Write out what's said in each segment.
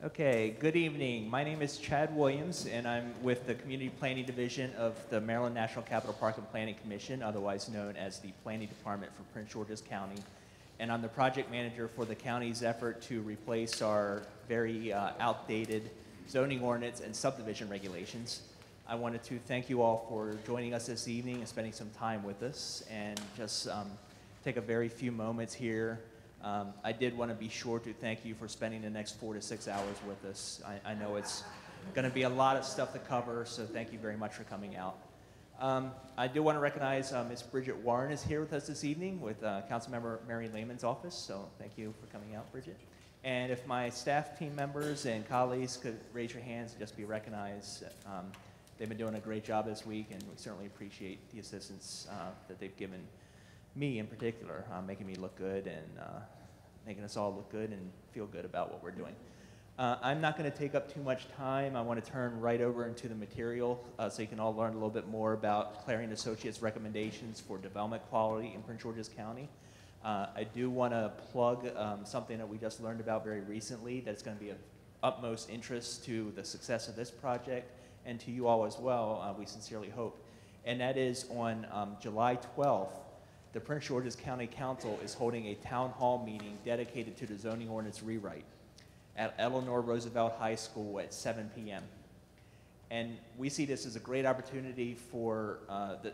Okay, good evening. My name is Chad Williams, and I'm with the Community Planning Division of the Maryland National Capital Park and Planning Commission, otherwise known as the Planning Department for Prince George's County. And I'm the project manager for the county's effort to replace our very outdated zoning ordinance and subdivision regulations. I wanted to thank you all for joining us this evening and spending some time with us, and just take a very few moments here. I did want to be sure to thank you for spending the next 4 to 6 hours with us. I know it's going to be a lot of stuff to cover, so thank you very much for coming out. I do want to recognize Ms. Bridget Warren is here with us this evening with Councilmember Mary Lehman's office, so thank you for coming out, Bridget. And if my staff team members and colleagues could raise your hands and just be recognized. They've been doing a great job this week, and we certainly appreciate the assistance that they've given me in particular, making me look good and making us all look good and feel good about what we're doing. I'm not going to take up too much time. I want to turn right over into the material so you can all learn a little bit more about Clarion Associates' recommendations for development quality in Prince George's County. I do want to plug something that we just learned about very recently that's going to be of utmost interest to the success of this project and to you all as well, we sincerely hope. And that is on July 12th, the Prince George's County Council is holding a town hall meeting dedicated to the zoning ordinance rewrite at Eleanor Roosevelt High School at 7 p.m. And we see this as a great opportunity for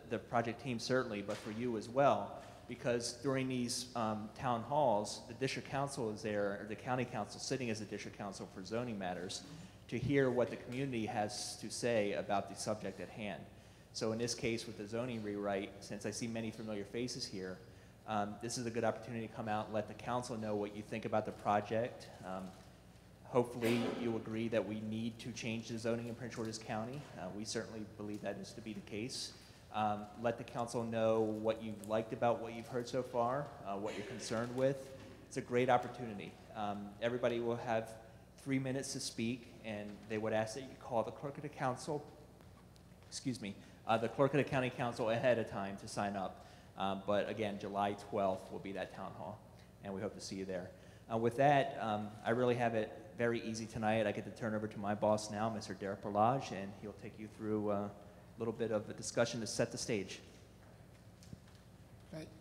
the project team certainly, but for you as well, because during these town halls, the district council is there, or the county council sitting as the district council for zoning matters, to hear what the community has to say about the subject at hand. So in this case, with the zoning rewrite, since I see many familiar faces here, this is a good opportunity to come out and let the council know what you think about the project. Hopefully you agree that we need to change the zoning in Prince George's County. We certainly believe that is to be the case. Let the council know what you've liked about what you've heard so far, what you're concerned with. It's a great opportunity. Everybody will have 3 minutes to speak, and they would ask that you call the clerk of the council, the clerk of the county council ahead of time to sign up. But again, July 12th will be that town hall, and we hope to see you there. With that, I really have it very easy tonight. I get to turn over to my boss now, Mr. Derek Berlage, and he'll take you through a little bit of a discussion to set the stage.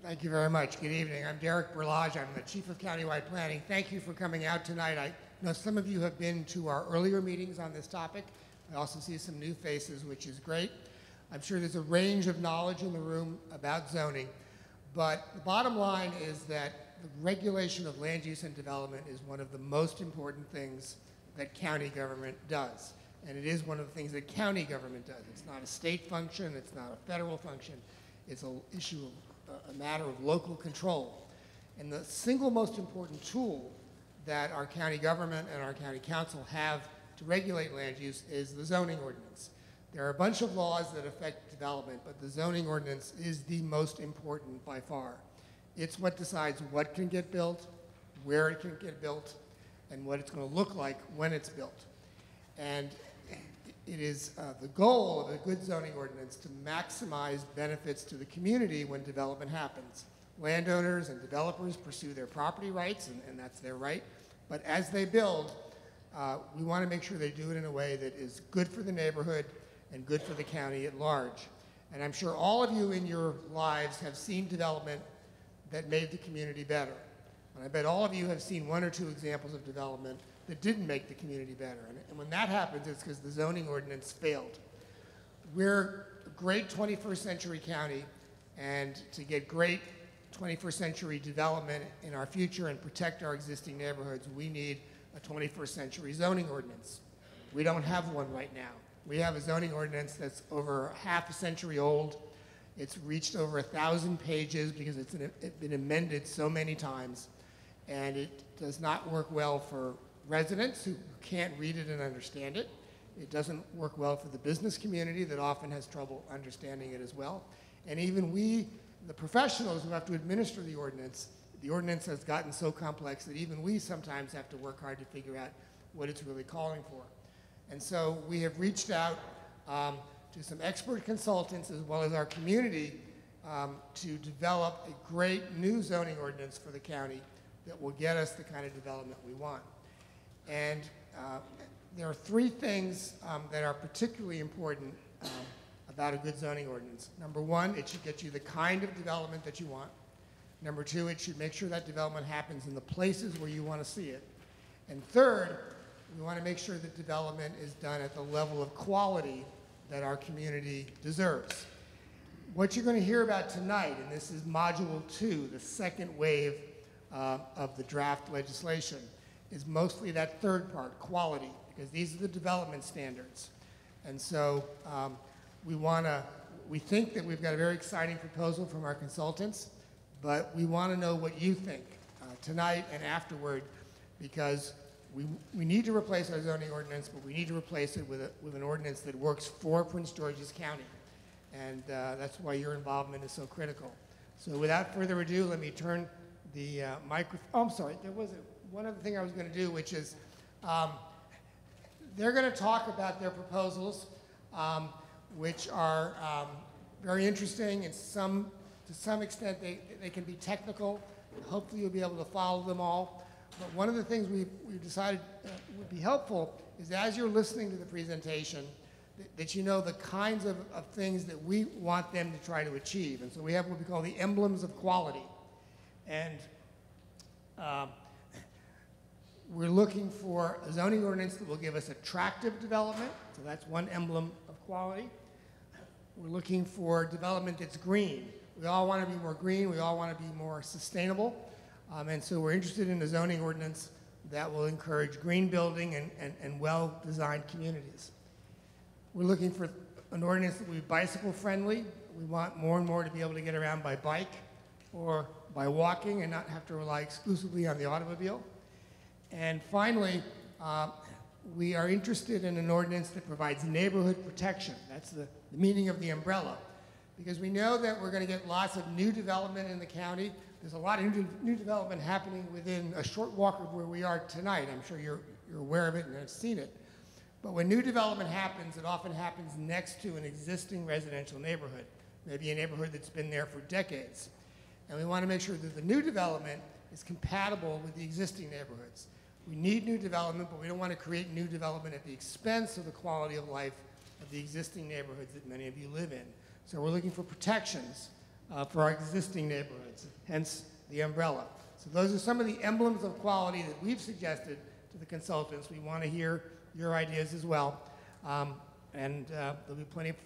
Thank you very much. Good evening. I'm Derek Berlage. I'm the Chief of Countywide Planning. Thank you for coming out tonight. I know some of you have been to our earlier meetings on this topic. I also see some new faces, which is great. I'm sure there's a range of knowledge in the room about zoning, but the bottom line is that the regulation of land use and development is one of the most important things that county government does. And it is one of the things that county government does. It's not a state function, it's not a federal function, it's an issue of a matter of local control. And the single most important tool that our county government and our county council have to regulate land use is the zoning ordinance. There are a bunch of laws that affect development, but the zoning ordinance is the most important by far. It's what decides what can get built, where it can get built, and what it's going to look like when it's built. And it is the goal of a good zoning ordinance to maximize benefits to the community when development happens. Landowners and developers pursue their property rights, and that's their right. But as they build, we want to make sure they do it in a way that is good for the neighborhood and good for the county at large. And I'm sure all of you in your lives have seen development that made the community better. And I bet all of you have seen 1 or 2 examples of development that didn't make the community better. And when that happens, it's because the zoning ordinance failed. We're a great 21st century county, and to get great 21st century development in our future and protect our existing neighborhoods, we need a 21st century zoning ordinance. We don't have one right now. We have a zoning ordinance that's over half a century old. It's reached over 1,000 pages because it's been amended so many times, and it does not work well for residents who can't read it and understand it. It doesn't work well for the business community that often has trouble understanding it as well. And even we, the professionals who have to administer the ordinance has gotten so complex that even we sometimes have to work hard to figure out what it's really calling for. And so we have reached out to some expert consultants as well as our community to develop a great new zoning ordinance for the county that will get us the kind of development we want. And there are three things that are particularly important about a good zoning ordinance. Number one, it should get you the kind of development that you want. Number two, it should make sure that development happens in the places where you want to see it. And third, we want to make sure that development is done at the level of quality that our community deserves. What you're going to hear about tonight, and this is Module 2, the second wave of the draft legislation, is mostly that third part, quality, because these are the development standards. And so we think that we've got a very exciting proposal from our consultants, but we want to know what you think tonight and afterward, because we need to replace our zoning ordinance, but we need to replace it with an ordinance that works for Prince George's County. And that's why your involvement is so critical. So without further ado, let me turn the microphone. Oh, I'm sorry, there was one other thing I was going to do, which is they're going to talk about their proposals, which are very interesting, and to some extent they can be technical. Hopefully you'll be able to follow them all. But one of the things we've decided would be helpful is, as you're listening to the presentation, that you know the kinds of things that we want them to try to achieve. And so we have what we call the emblems of quality. And we're looking for a zoning ordinance that will give us attractive development. So that's one emblem of quality. We're looking for development that's green. We all want to be more green. We all want to be more sustainable. And so we're interested in a zoning ordinance that will encourage green building and well-designed communities. We're looking for an ordinance that will be bicycle friendly. We want more and more to be able to get around by bike or by walking and not have to rely exclusively on the automobile. And finally, we are interested in an ordinance that provides neighborhood protection. That's the meaning of the umbrella. Because we know that we're going to get lots of new development in the county. There's a lot of new development happening within a short walk of where we are tonight. I'm sure you're aware of it and have seen it. But when new development happens, it often happens next to an existing residential neighborhood, maybe a neighborhood that's been there for decades. And we want to make sure that the new development is compatible with the existing neighborhoods. We need new development, but we don't want to create new development at the expense of the quality of life of the existing neighborhoods that many of you live in. So we're looking for protections for our existing neighborhoods, hence the umbrella. So those are some of the emblems of quality that we've suggested to the consultants. We want to hear your ideas as well. And there'll be plenty of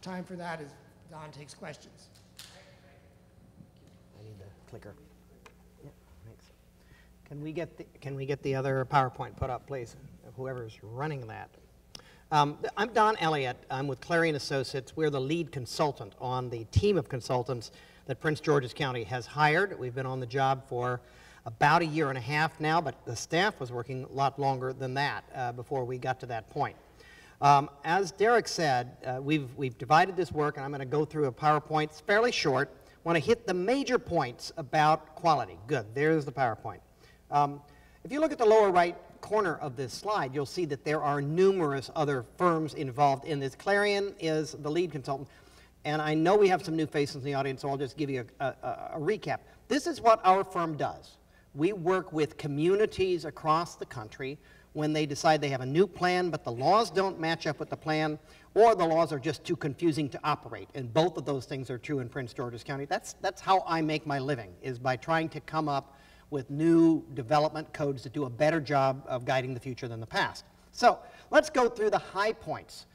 time for that as Don takes questions. I need the clicker. Yeah, thanks. Can we get the other PowerPoint put up, please? Whoever's running that. I'm Don Elliott. I'm with Clarion Associates. We're the lead consultant on the team of consultants that Prince George's County has hired. We've been on the job for about a year and a half now, but the staff was working a lot longer than that before we got to that point. As Derek said, we've divided this work, and I'm going to go through a PowerPoint. It's fairly short. I want to hit the major points about quality. Good, there's the PowerPoint. If you look at the lower right corner of this slide, you'll see that there are numerous other firms involved in this. Clarion is the lead consultant, and I know we have some new faces in the audience, so I'll just give you a recap. This is what our firm does. We work with communities across the country when they decide they have a new plan, but the laws don't match up with the plan, or the laws are just too confusing to operate. And both of those things are true in Prince George's County. That's how I make my living, is by trying to come up with new development codes that do a better job of guiding the future than the past. So let's go through the high points.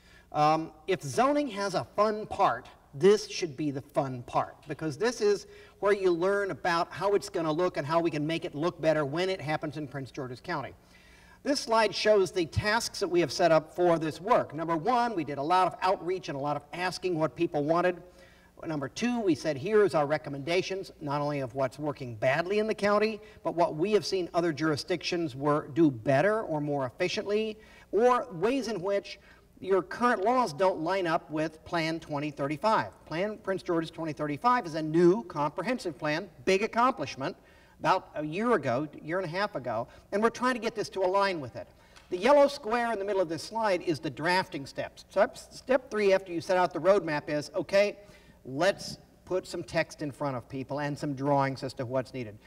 If zoning has a fun part, this should be the fun part, because this is where you learn about how it's going to look and how we can make it look better when it happens in Prince George's County. This slide shows the tasks that we have set up for this work. Number one, we did a lot of outreach and a lot of asking what people wanted. Number two, we said, here's our recommendations, not only of what's working badly in the county, but what we have seen other jurisdictions do better or more efficiently, or ways in which your current laws don't line up with Plan 2035. Plan Prince George's 2035 is a new comprehensive plan, big accomplishment, about a year and a half ago, and we're trying to get this to align with it. The yellow square in the middle of this slide is the drafting steps. So step 3 after you set out the roadmap is, okay, let's put some text in front of people and some drawings as to what's needed.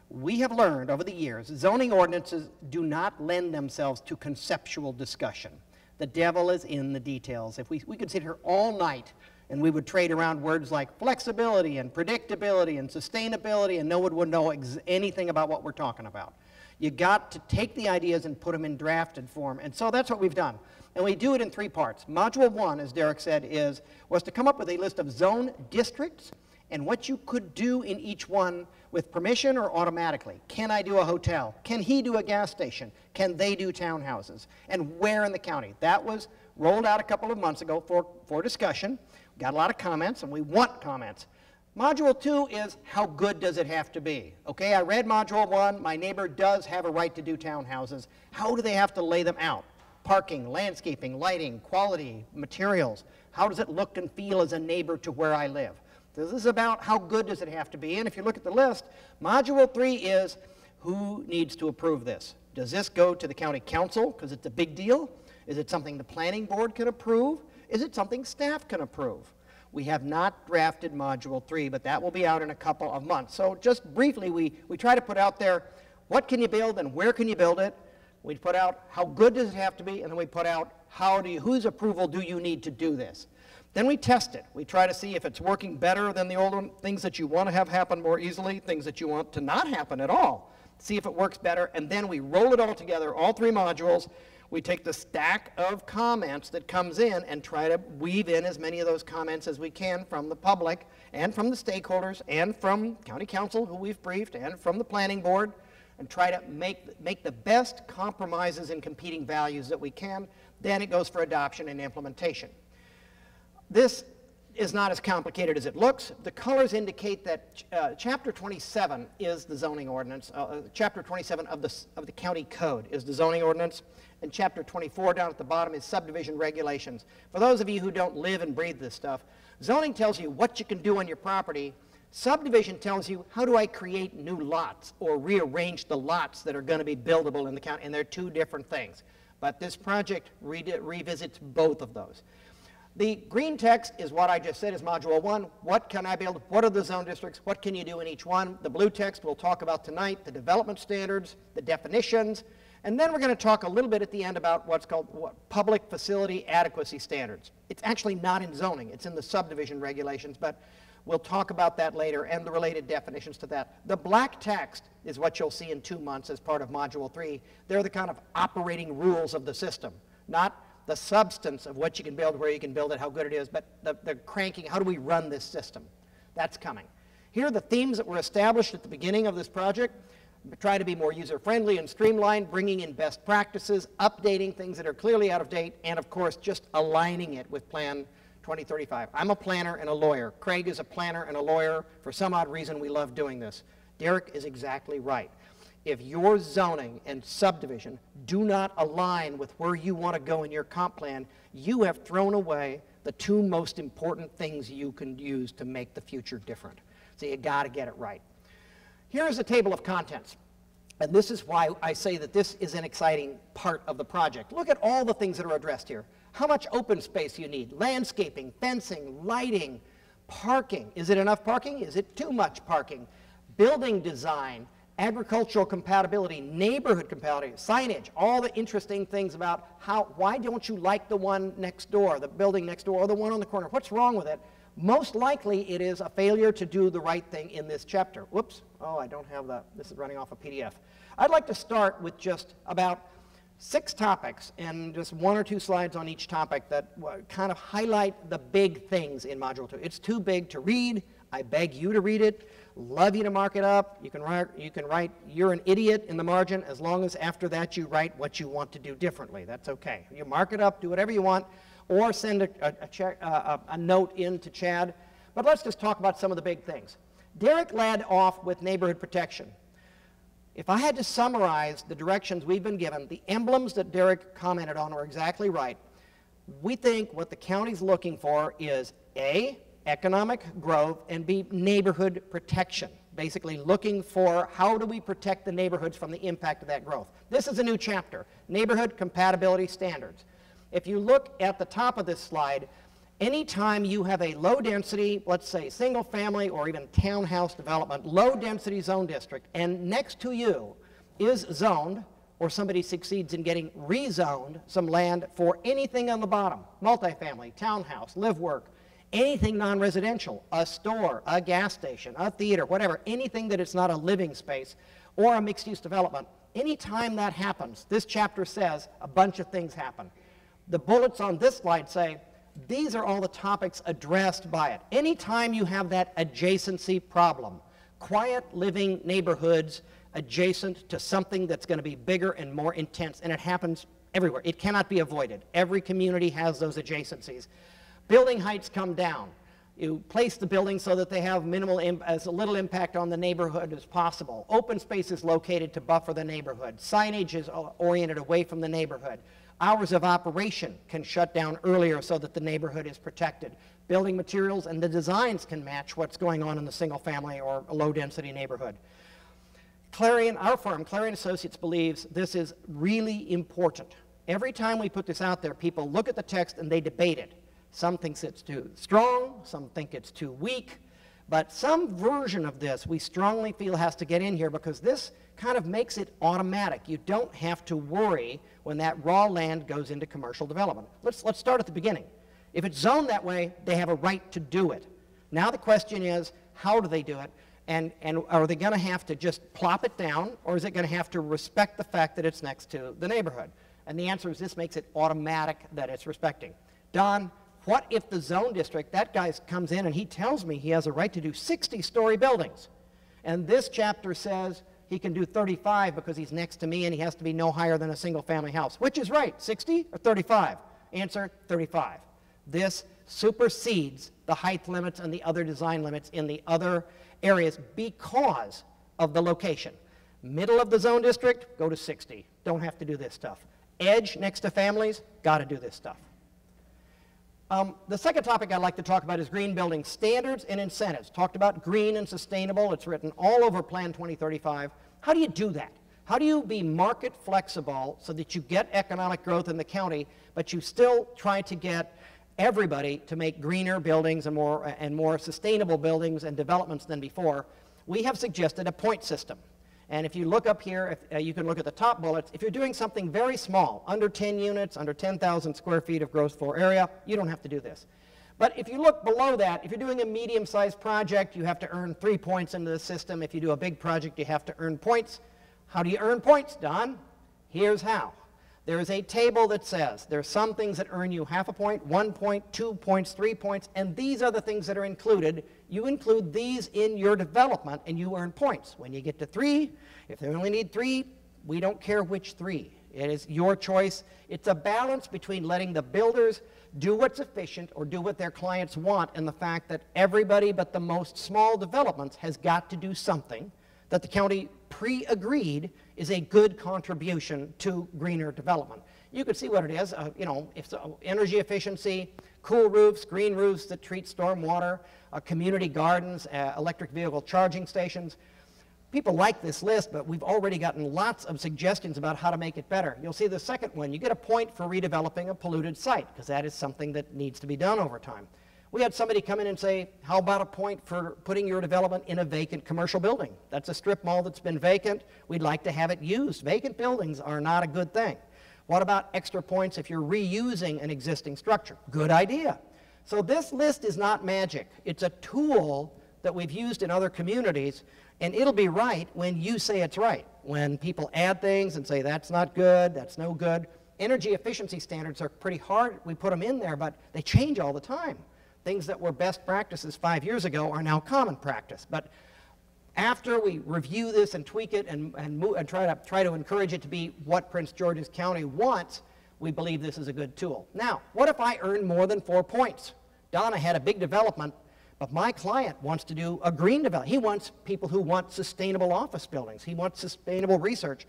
We have learned over the years, zoning ordinances do not lend themselves to conceptual discussion. The devil is in the details. If we could sit here all night and we would trade around words like flexibility and predictability and sustainability, and no one would know anything about what we're talking about. You got to take the ideas and put them in drafted form, and so that's what we've done. And we do it in 3 parts. Module 1, as Derek said, was to come up with a list of zone districts and what you could do in each one with permission or automatically. Can I do a hotel? Can he do a gas station? Can they do townhouses? And where in the county? That was rolled out a couple of months ago for discussion. We got a lot of comments, and we want comments. Module 2 is how good does it have to be? Okay, I read Module 1. My neighbor does have a right to do townhouses. How do they have to lay them out? Parking, landscaping, lighting, quality, materials. How does it look and feel as a neighbor to where I live? This is about how good does it have to be. And if you look at the list, Module 3 is who needs to approve this? Does this go to the county council because it's a big deal? Is it something the planning board can approve? Is it something staff can approve? We have not drafted Module 3, but that will be out in a couple of months. So just briefly, we try to put out there what can you build and where can you build it. We put out how good does it have to be, and then we put out whose approval do you need to do this. Then we test it. We try to see if it's working better than the old one, things that you want to have happen more easily, things that you want to not happen at all. See if it works better, and then we roll it all together, all 3 modules. We take the stack of comments that comes in and try to weave in as many of those comments as we can from the public and from the stakeholders and from county council, who we've briefed, and from the planning board, and try to make the best compromises and competing values that we can. Then it goes for adoption and implementation. This is not as complicated as it looks. The colors indicate that Chapter 27 is the zoning ordinance. Chapter 27 of the county code is the zoning ordinance, and Chapter 24 down at the bottom is subdivision regulations. For those of you who don't live and breathe this stuff, zoning tells you what you can do on your property. Subdivision tells you how do I create new lots or rearrange the lots that are going to be buildable in the county, and they're 2 different things. But this project revisits both of those. The green text is what I just said is Module 1. What can I build? What are the zone districts? What can you do in each one? The blue text we'll talk about tonight, the development standards, the definitions, and then we're going to talk a little bit at the end about what's called public facility adequacy standards. It's actually not in zoning. It's in the subdivision regulations, but we'll talk about that later and the related definitions to that. The black text is what you'll see in 2 months as part of Module 3. They're the kind of operating rules of the system, not the substance of what you can build, where you can build it, how good it is, but the cranking, how do we run this system? That's coming. Here are the themes that were established at the beginning of this project. Try to be more user-friendly and streamlined, bringing in best practices, updating things that are clearly out of date, and of course, just aligning it with Plan 2035. I'm a planner and a lawyer. Craig is a planner and a lawyer. For some odd reason, we love doing this. Derek is exactly right. If your zoning and subdivision do not align with where you want to go in your comp plan, you have thrown away the 2 most important things you can use to make the future different. So you got to get it right. Here is a table of contents. And this is why I say that this is an exciting part of the project. Look at all the things that are addressed here. How much open space you need, landscaping, fencing, lighting, parking. Is it enough parking? Is it too much parking? Building design, agricultural compatibility, neighborhood compatibility, signage, all the interesting things about why don't you like the one next door, the building next door, or the one on the corner? What's wrong with it? Most likely it is a failure to do the right thing in this chapter. Whoops, oh, I don't have that. This is running off a PDF. I'd like to start with just about 6 topics and just 1 or 2 slides on each topic that kind of highlight the big things in Module 2. It's too big to read. I beg you to read it. Love you to mark it up. You can write you're an idiot in the margin as long as after that you write what you want to do differently. That's okay. You mark it up, do whatever you want, or send a note in to Chad. But let's just talk about some of the big things. Derek led off with neighborhood protection. If I had to summarize the directions we've been given, the emblems that Derek commented on are exactly right. We think what the county's looking for is A, economic growth, and B, neighborhood protection. Basically looking for how do we protect the neighborhoods from the impact of that growth. This is a new chapter, neighborhood compatibility standards. If you look at the top of this slide, Anytime you have a low density, let's say single family or even townhouse development, low density zone district, and next to you is zoned, or somebody succeeds in getting rezoned some land for anything on the bottom, multifamily, townhouse, live work, anything non-residential, a store, a gas station, a theater, whatever, anything that it's not a living space or a mixed-use development, anytime that happens, this chapter says a bunch of things happen. The bullets on this slide say, these are all the topics addressed by it. Anytime you have that adjacency problem, quiet living neighborhoods adjacent to something that's going to be bigger and more intense, and it happens everywhere. It cannot be avoided. Every community has those adjacencies. Building heights come down. You place the buildings so that they have as little impact on the neighborhood as possible. Open space is located to buffer the neighborhood. Signage is oriented away from the neighborhood. Hours of operation can shut down earlier so that the neighborhood is protected. Building materials and the designs can match what's going on in the single family or low density neighborhood. Clarion, our firm, Clarion Associates, believes this is really important. Every time we put this out there, people look at the text and they debate it. Some think it's too strong, some think it's too weak, but some version of this we strongly feel has to get in here because this kind of makes it automatic. You don't have to worry when that raw land goes into commercial development. Let's start at the beginning. If it's zoned that way, they have a right to do it. Now the question is, how do they do it? And are they going to have to just plop it down, or is it going to have to respect the fact that it's next to the neighborhood? And the answer is this makes it automatic that it's respecting. Don, what if the zone district, that guy comes in and he tells me he has a right to do 60-story buildings, and this chapter says he can do 35 because he's next to me and he has to be no higher than a single-family house. Which is right, 60 or 35? Answer, 35. This supersedes the height limits and the other design limits in the other areas because of the location. Middle of the zone district, go to 60. Don't have to do this stuff. Edge next to families, got to do this stuff. The second topic I'd like to talk about is green building standards and incentives. Talked about green and sustainable. It's written all over Plan 2035. How do you do that? How do you be market flexible so that you get economic growth in the county, but you still try to get everybody to make greener buildings and more sustainable buildings and developments than before? We have suggested a point system. And if you look up here, you can look at the top bullets. If you're doing something very small, under 10 units, under 10,000 square feet of gross floor area, you don't have to do this. But if you look below that, if you're doing a medium-sized project, you have to earn 3 points into the system. If you do a big project, you have to earn points. How do you earn points, Don? Here's how. There is a table that says there are some things that earn you half a point, 1 point, 2 points, 3 points, and these are the things that are included. You include these in your development and you earn points. When you get to 3, if they only need 3, we don't care which 3. It is your choice. It's a balance between letting the builders do what's efficient or do what their clients want, and the fact that everybody but the most small developments has got to do something that the county pre-agreed is a good contribution to greener development. You can see what it is, if energy efficiency, cool roofs, green roofs that treat storm water, community gardens, electric vehicle charging stations. People like this list, but we've already gotten lots of suggestions about how to make it better. You'll see the second one. You get a point for redeveloping a polluted site, because that is something that needs to be done over time. We had somebody come in and say, how about a point for putting your development in a vacant commercial building? That's a strip mall that's been vacant. We'd like to have it used. Vacant buildings are not a good thing. What about extra points if you're reusing an existing structure? Good idea. So this list is not magic. It's a tool that we've used in other communities, and it'll be right when you say it's right. When people add things and say that's not good, that's no good. Energy efficiency standards are pretty hard. We put them in there, but they change all the time. Things that were best practices 5 years ago are now common practice. But after we review this and tweak it and try to encourage it to be what Prince George's County wants, we believe this is a good tool. Now, what if I earn more than 4 points? Donna had a big development, but my client wants to do a green development. He wants people who want sustainable office buildings. He wants sustainable research.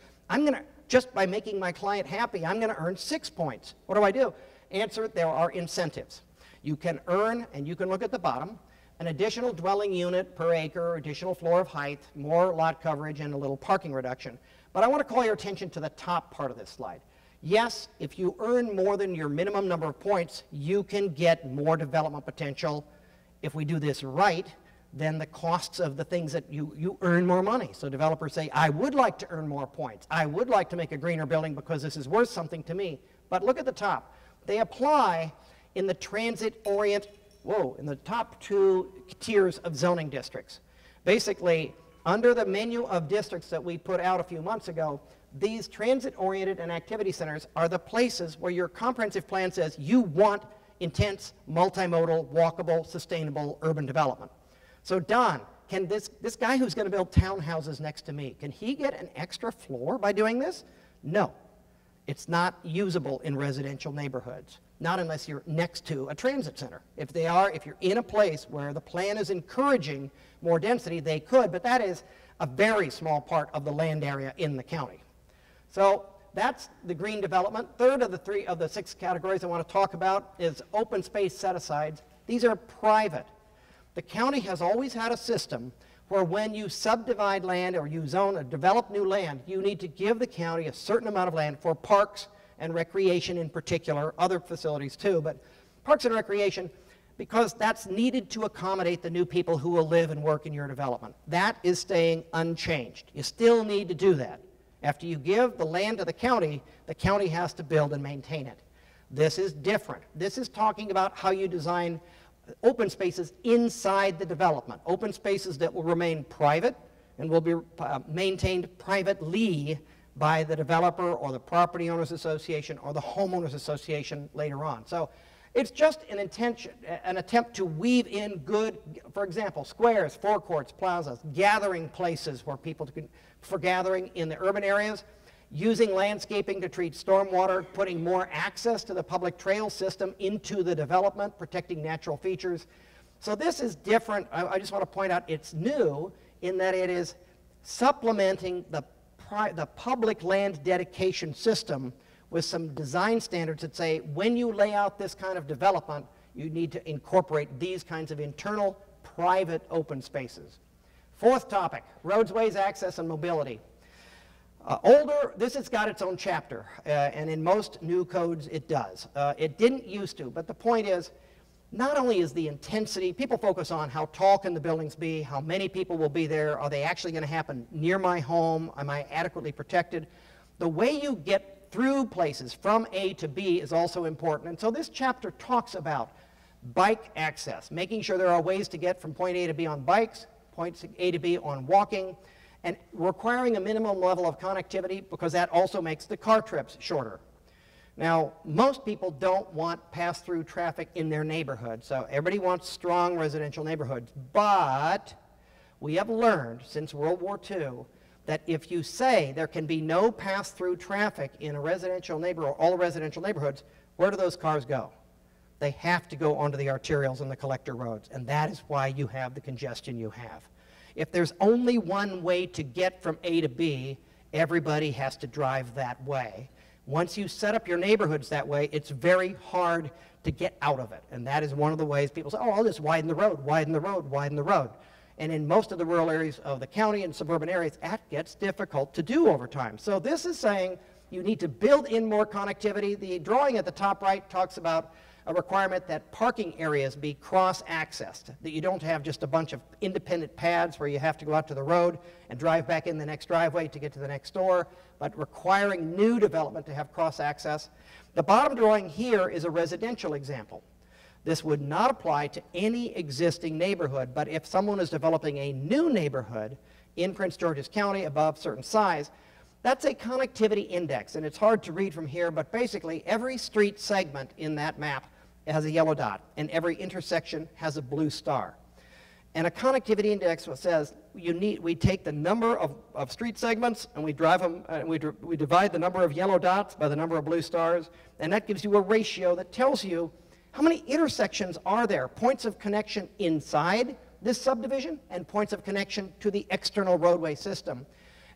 Just by making my client happy, I'm going to earn 6 points. What do? Answer, there are incentives. You can earn, and you can look at the bottom, an additional dwelling unit per acre, additional floor of height, more lot coverage, and a little parking reduction. But I want to call your attention to the top part of this slide. Yes, if you earn more than your minimum number of points, you can get more development potential. If we do this right, then the costs of the things that you earn more money. So developers say, I would like to earn more points. I would like to make a greener building because this is worth something to me. But look at the top. They apply in the in the top 2 tiers of zoning districts. Basically, under the menu of districts that we put out a few months ago, these transit-oriented and activity centers are the places where your comprehensive plan says you want intense, multimodal, walkable, sustainable urban development. So Don, can this guy who's going to build townhouses next to me, can he get an extra floor by doing this? No. It's not usable in residential neighborhoods, not unless you're next to a transit center. If you're in a place where the plan is encouraging more density, they could, but that is a very small part of the land area in the county. So that's the green development. Third of the 6 categories I want to talk about is open space set-asides. These are private. The county has always had a system where when you subdivide land or you zone or develop new land, you need to give the county a certain amount of land for parks and recreation in particular, other facilities too, but parks and recreation, because that's needed to accommodate the new people who will live and work in your development. That is staying unchanged. You still need to do that. After you give the land to the county has to build and maintain it. This is different. This is talking about how you design open spaces inside the development, open spaces that will remain private and will be maintained privately by the developer or the property owners association or the homeowners association later on. So it's just an attempt to weave in good, for example, squares, forecourts, plazas, gathering places where people for gathering in the urban areas, using landscaping to treat stormwater, putting more access to the public trail system into the development, protecting natural features. So this is different. I just want to point out it's new in that it is supplementing the public land dedication system with some design standards that say when you lay out this kind of development, you need to incorporate these kinds of internal private open spaces. Fourth topic, roadways, access, and mobility. This has got its own chapter, and in most new codes it does. It didn't used to, but the point is, not only is the intensity, people focus on how tall can the buildings be, how many people will be there, are they actually going to happen near my home, am I adequately protected? The way you get through places from A to B is also important, and so this chapter talks about bike access, making sure there are ways to get from point A to B on bikes, point A to B on walking, and requiring a minimum level of connectivity because that also makes the car trips shorter. Now, most people don't want pass-through traffic in their neighborhood, so everybody wants strong residential neighborhoods, but we have learned since World War II that if you say there can be no pass-through traffic in a residential neighborhood, all residential neighborhoods, where do those cars go? They have to go onto the arterials and the collector roads, and that is why you have the congestion you have. If there's only one way to get from A to B, everybody has to drive that way. Once you set up your neighborhoods that way, it's very hard to get out of it. And that is one of the ways people say, oh, I'll just widen the road, widen the road, widen the road. And in most of the rural areas of the county and suburban areas, that gets difficult to do over time. So this is saying you need to build in more connectivity. The drawing at the top right talks about a requirement that parking areas be cross-accessed, that you don't have just a bunch of independent pads where you have to go out to the road and drive back in the next driveway to get to the next door, but requiring new development to have cross-access. The bottom drawing here is a residential example. This would not apply to any existing neighborhood, but if someone is developing a new neighborhood in Prince George's County above a certain size, that's a connectivity index, and it's hard to read from here, but basically every street segment in that map has a yellow dot, and every intersection has a blue star. And a connectivity index says we take the number of street segments and we drive them, we divide the number of yellow dots by the number of blue stars, and that gives you a ratio that tells you how many intersections are there, points of connection inside this subdivision and points of connection to the external roadway system.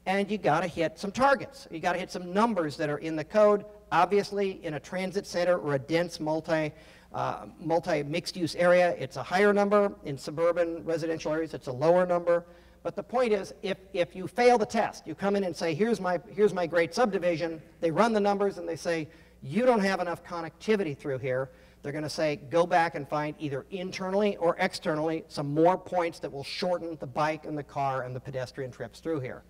And you got to hit some targets. You got to hit some numbers that are in the code. Obviously, in a transit center or a dense multi-mixed use area, it's a higher number. In suburban residential areas, it's a lower number. But the point is, if you fail the test, you come in and say, here's my great subdivision, they run the numbers and they say, you don't have enough connectivity through here, they're going to say, go back and find either internally or externally some more points that will shorten the bike and the car and the pedestrian trips through here.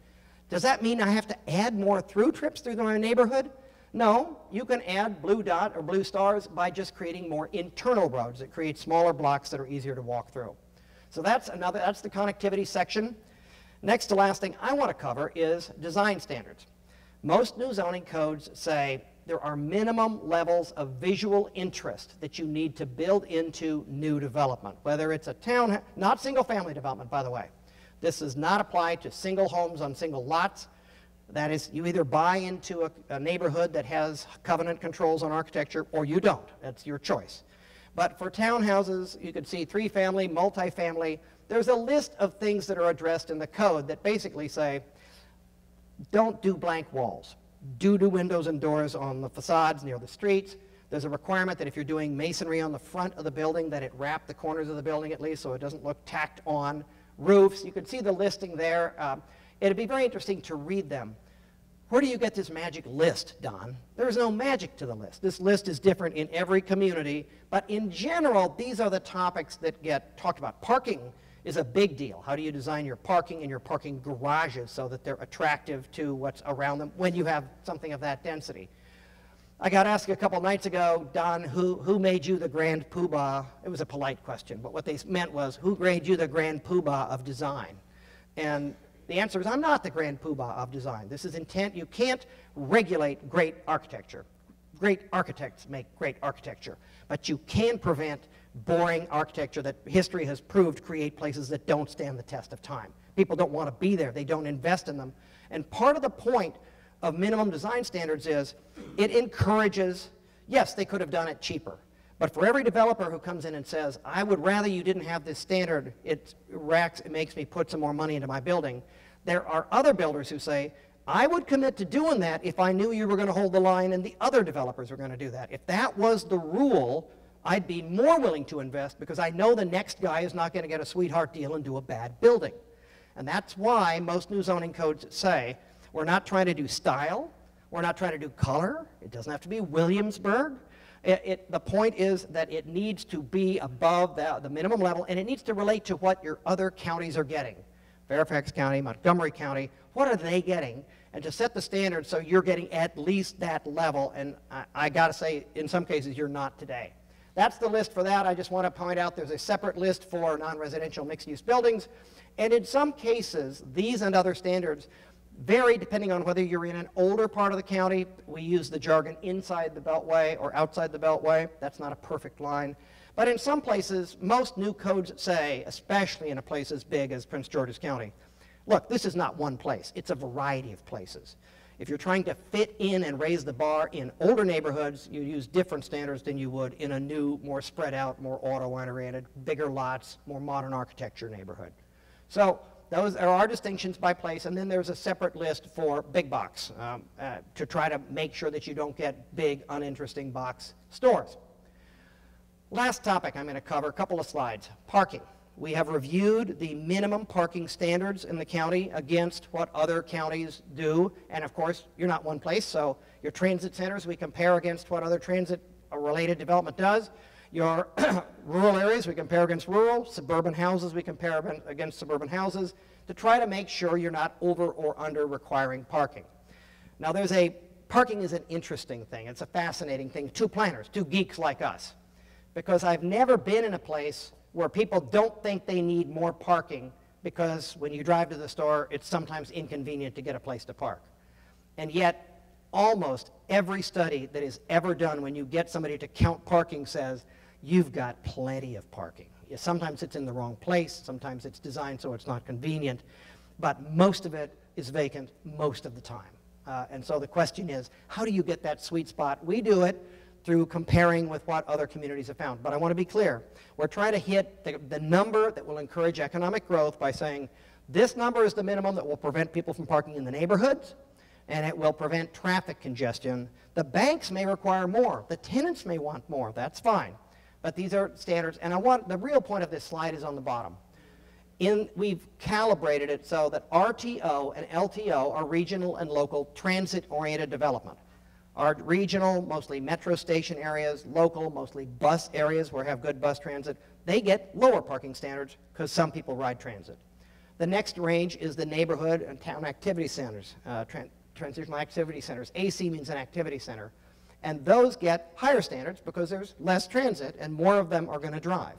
Does that mean I have to add more through trips through my neighborhood? No, you can add blue dot or blue stars by just creating more internal roads that create smaller blocks that are easier to walk through. So that's the connectivity section. Next to last thing I want to cover is design standards. Most new zoning codes say there are minimum levels of visual interest that you need to build into new development, whether it's a town, not single family development, by the way. This does not apply to single homes on single lots. That is, you either buy into a neighborhood that has covenant controls on architecture or you don't. That's your choice. But for townhouses, you can see 3-family, multifamily, there's a list of things that are addressed in the code that basically say, don't do blank walls. Do windows and doors on the facades near the streets. There's a requirement that if you're doing masonry on the front of the building, that it wrap the corners of the building at least so it doesn't look tacked on. Roofs, you can see the listing there. It'd be very interesting to read them. Where do you get this magic list, Don? There's no magic to the list. This list is different in every community, but in general, these are the topics that get talked about. Parking is a big deal. How do you design your parking and your parking garages so that they're attractive to what's around them when you have something of that density? I got asked a couple nights ago, Don, who made you the grand poobah? It was a polite question, but what they meant was, who made you the grand poobah of design? And the answer is, I'm not the grand poobah of design. This is intent. You can't regulate great architecture. Great architects make great architecture, but you can prevent boring architecture that history has proved create places that don't stand the test of time. People don't want to be there. They don't invest in them. And part of the point of minimum design standards is it encourages, yes, they could have done it cheaper, but for every developer who comes in and says, I would rather you didn't have this standard, it makes me put some more money into my building, there are other builders who say, I would commit to doing that if I knew you were going to hold the line and the other developers were going to do that. If that was the rule, I'd be more willing to invest because I know the next guy is not going to get a sweetheart deal and do a bad building. And that's why most new zoning codes say, we're not trying to do style, we're not trying to do color, it doesn't have to be Williamsburg. The point is that it needs to be above the minimum level, and it needs to relate to what your other counties are getting. Fairfax County, Montgomery County, what are they getting? And to set the standard so you're getting at least that level, and I got to say, in some cases, you're not today. That's the list for that. I just want to point out there's a separate list for non-residential mixed-use buildings, and in some cases, these and other standards vary depending on whether you're in an older part of the county. We use the jargon inside the Beltway or outside the Beltway. That's not a perfect line. But in some places, most new codes say, especially in a place as big as Prince George's County, look, this is not one place. It's a variety of places. If you're trying to fit in and raise the bar in older neighborhoods, you use different standards than you would in a new, more spread out, more auto-oriented, bigger lots, more modern architecture neighborhood. So there are distinctions by place, and then there's a separate list for big box to try to make sure that you don't get big, uninteresting box stores. Last topic I'm going to cover, a couple of slides, parking. We have reviewed the minimum parking standards in the county against what other counties do, and of course, you're not one place, so your transit centers, we compare against what other transit-related development does. Your rural areas, we compare against rural. Suburban houses, we compare against suburban houses to try to make sure you're not over or under requiring parking. Now, parking is an interesting thing. It's a fascinating thing. Two planners, two geeks like us, because I've never been in a place where people don't think they need more parking because when you drive to the store, it's sometimes inconvenient to get a place to park. And yet, almost every study that is ever done when you get somebody to count parking says, you've got plenty of parking. Sometimes it's in the wrong place, sometimes it's designed so it's not convenient, but most of it is vacant most of the time. And so the question is, how do you get that sweet spot? We do it through comparing with what other communities have found. But I want to be clear. We're trying to hit the number that will encourage economic growth by saying this number is the minimum that will prevent people from parking in the neighborhoods, and it will prevent traffic congestion. The banks may require more. The tenants may want more. That's fine. But these are standards. And the real point of this slide is on the bottom. We've calibrated it so that RTO and LTO are regional and local transit-oriented development. Our regional, mostly metro station areas, local, mostly bus areas where we have good bus transit, they get lower parking standards because some people ride transit. The next range is the neighborhood and town activity centers, transitional activity centers. AC means an activity center. And those get higher standards because there's less transit and more of them are going to drive.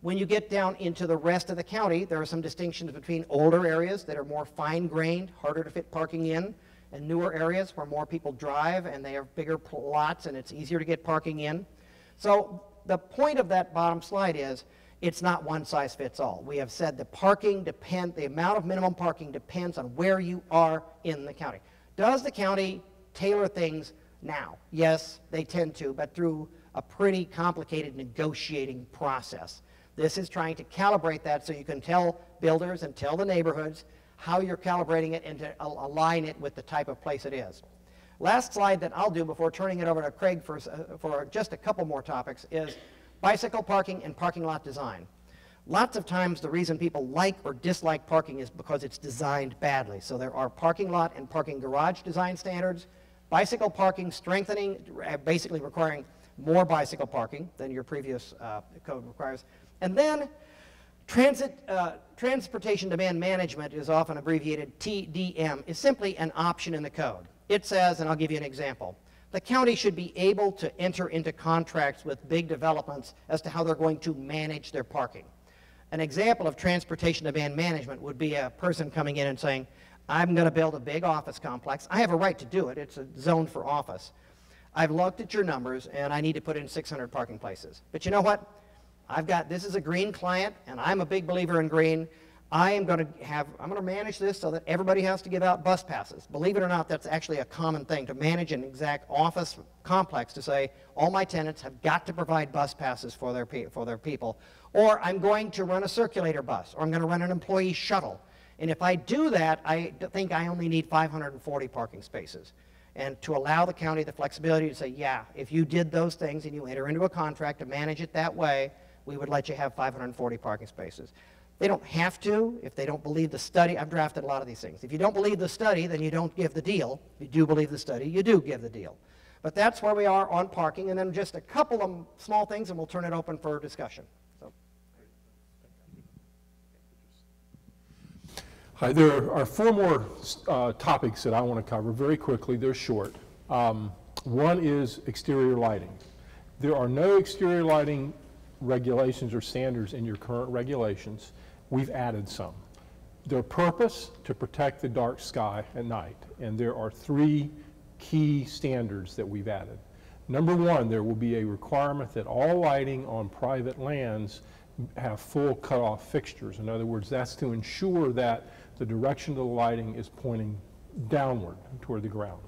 When you get down into the rest of the county, there are some distinctions between older areas that are more fine-grained, harder to fit parking in, and newer areas where more people drive and they have bigger lots and it's easier to get parking in. So the point of that bottom slide is it's not one size fits all. We have said the amount of minimum parking depends on where you are in the county. Does the county tailor things now? Yes, they tend to, but through a pretty complicated negotiating process. This is trying to calibrate that so you can tell builders and tell the neighborhoods how you're calibrating it and to align it with the type of place it is. Last slide that I'll do before turning it over to Craig for just a couple more topics is bicycle parking and parking lot design. Lots of times the reason people like or dislike parking is because it's designed badly. So there are parking lot and parking garage design standards, bicycle parking strengthening, basically requiring more bicycle parking than your previous code requires. And then transportation demand management is often abbreviated TDM, is simply an option in the code. It says, and I'll give you an example, the county should be able to enter into contracts with big developments as to how they're going to manage their parking. An example of transportation demand management would be a person coming in and saying, I'm going to build a big office complex. I have a right to do it. It's a zone for office. I've looked at your numbers and I need to put in 600 parking places. But you know what? This is a green client, and I'm a big believer in green. I'm going to manage this so that everybody has to give out bus passes. Believe it or not, that's actually a common thing to manage an exact office complex to say, all my tenants have got to provide bus passes for their people. Or I'm going to run a circulator bus, or I'm going to run an employee shuttle. And if I do that, I think I only need 540 parking spaces. And to allow the county the flexibility to say, yeah, if you did those things and you enter into a contract to manage it that way, we would let you have 540 parking spaces. They don't have to if they don't believe the study. I've drafted a lot of these things. If you don't believe the study, then you don't give the deal. If you do believe the study, you do give the deal. But that's where we are on parking, and then just a couple of small things, and we'll turn it open for discussion. So. Hi, there are four more topics that I want to cover very quickly. They're short. One is exterior lighting. There are no exterior lighting regulations or standards in your current regulations. We've added some. Their purpose to protect the dark sky at night, and there are three key standards that we've added. Number one, there will be a requirement that all lighting on private lands have full cutoff fixtures. In other words, that's to ensure that the direction of the lighting is pointing downward toward the ground,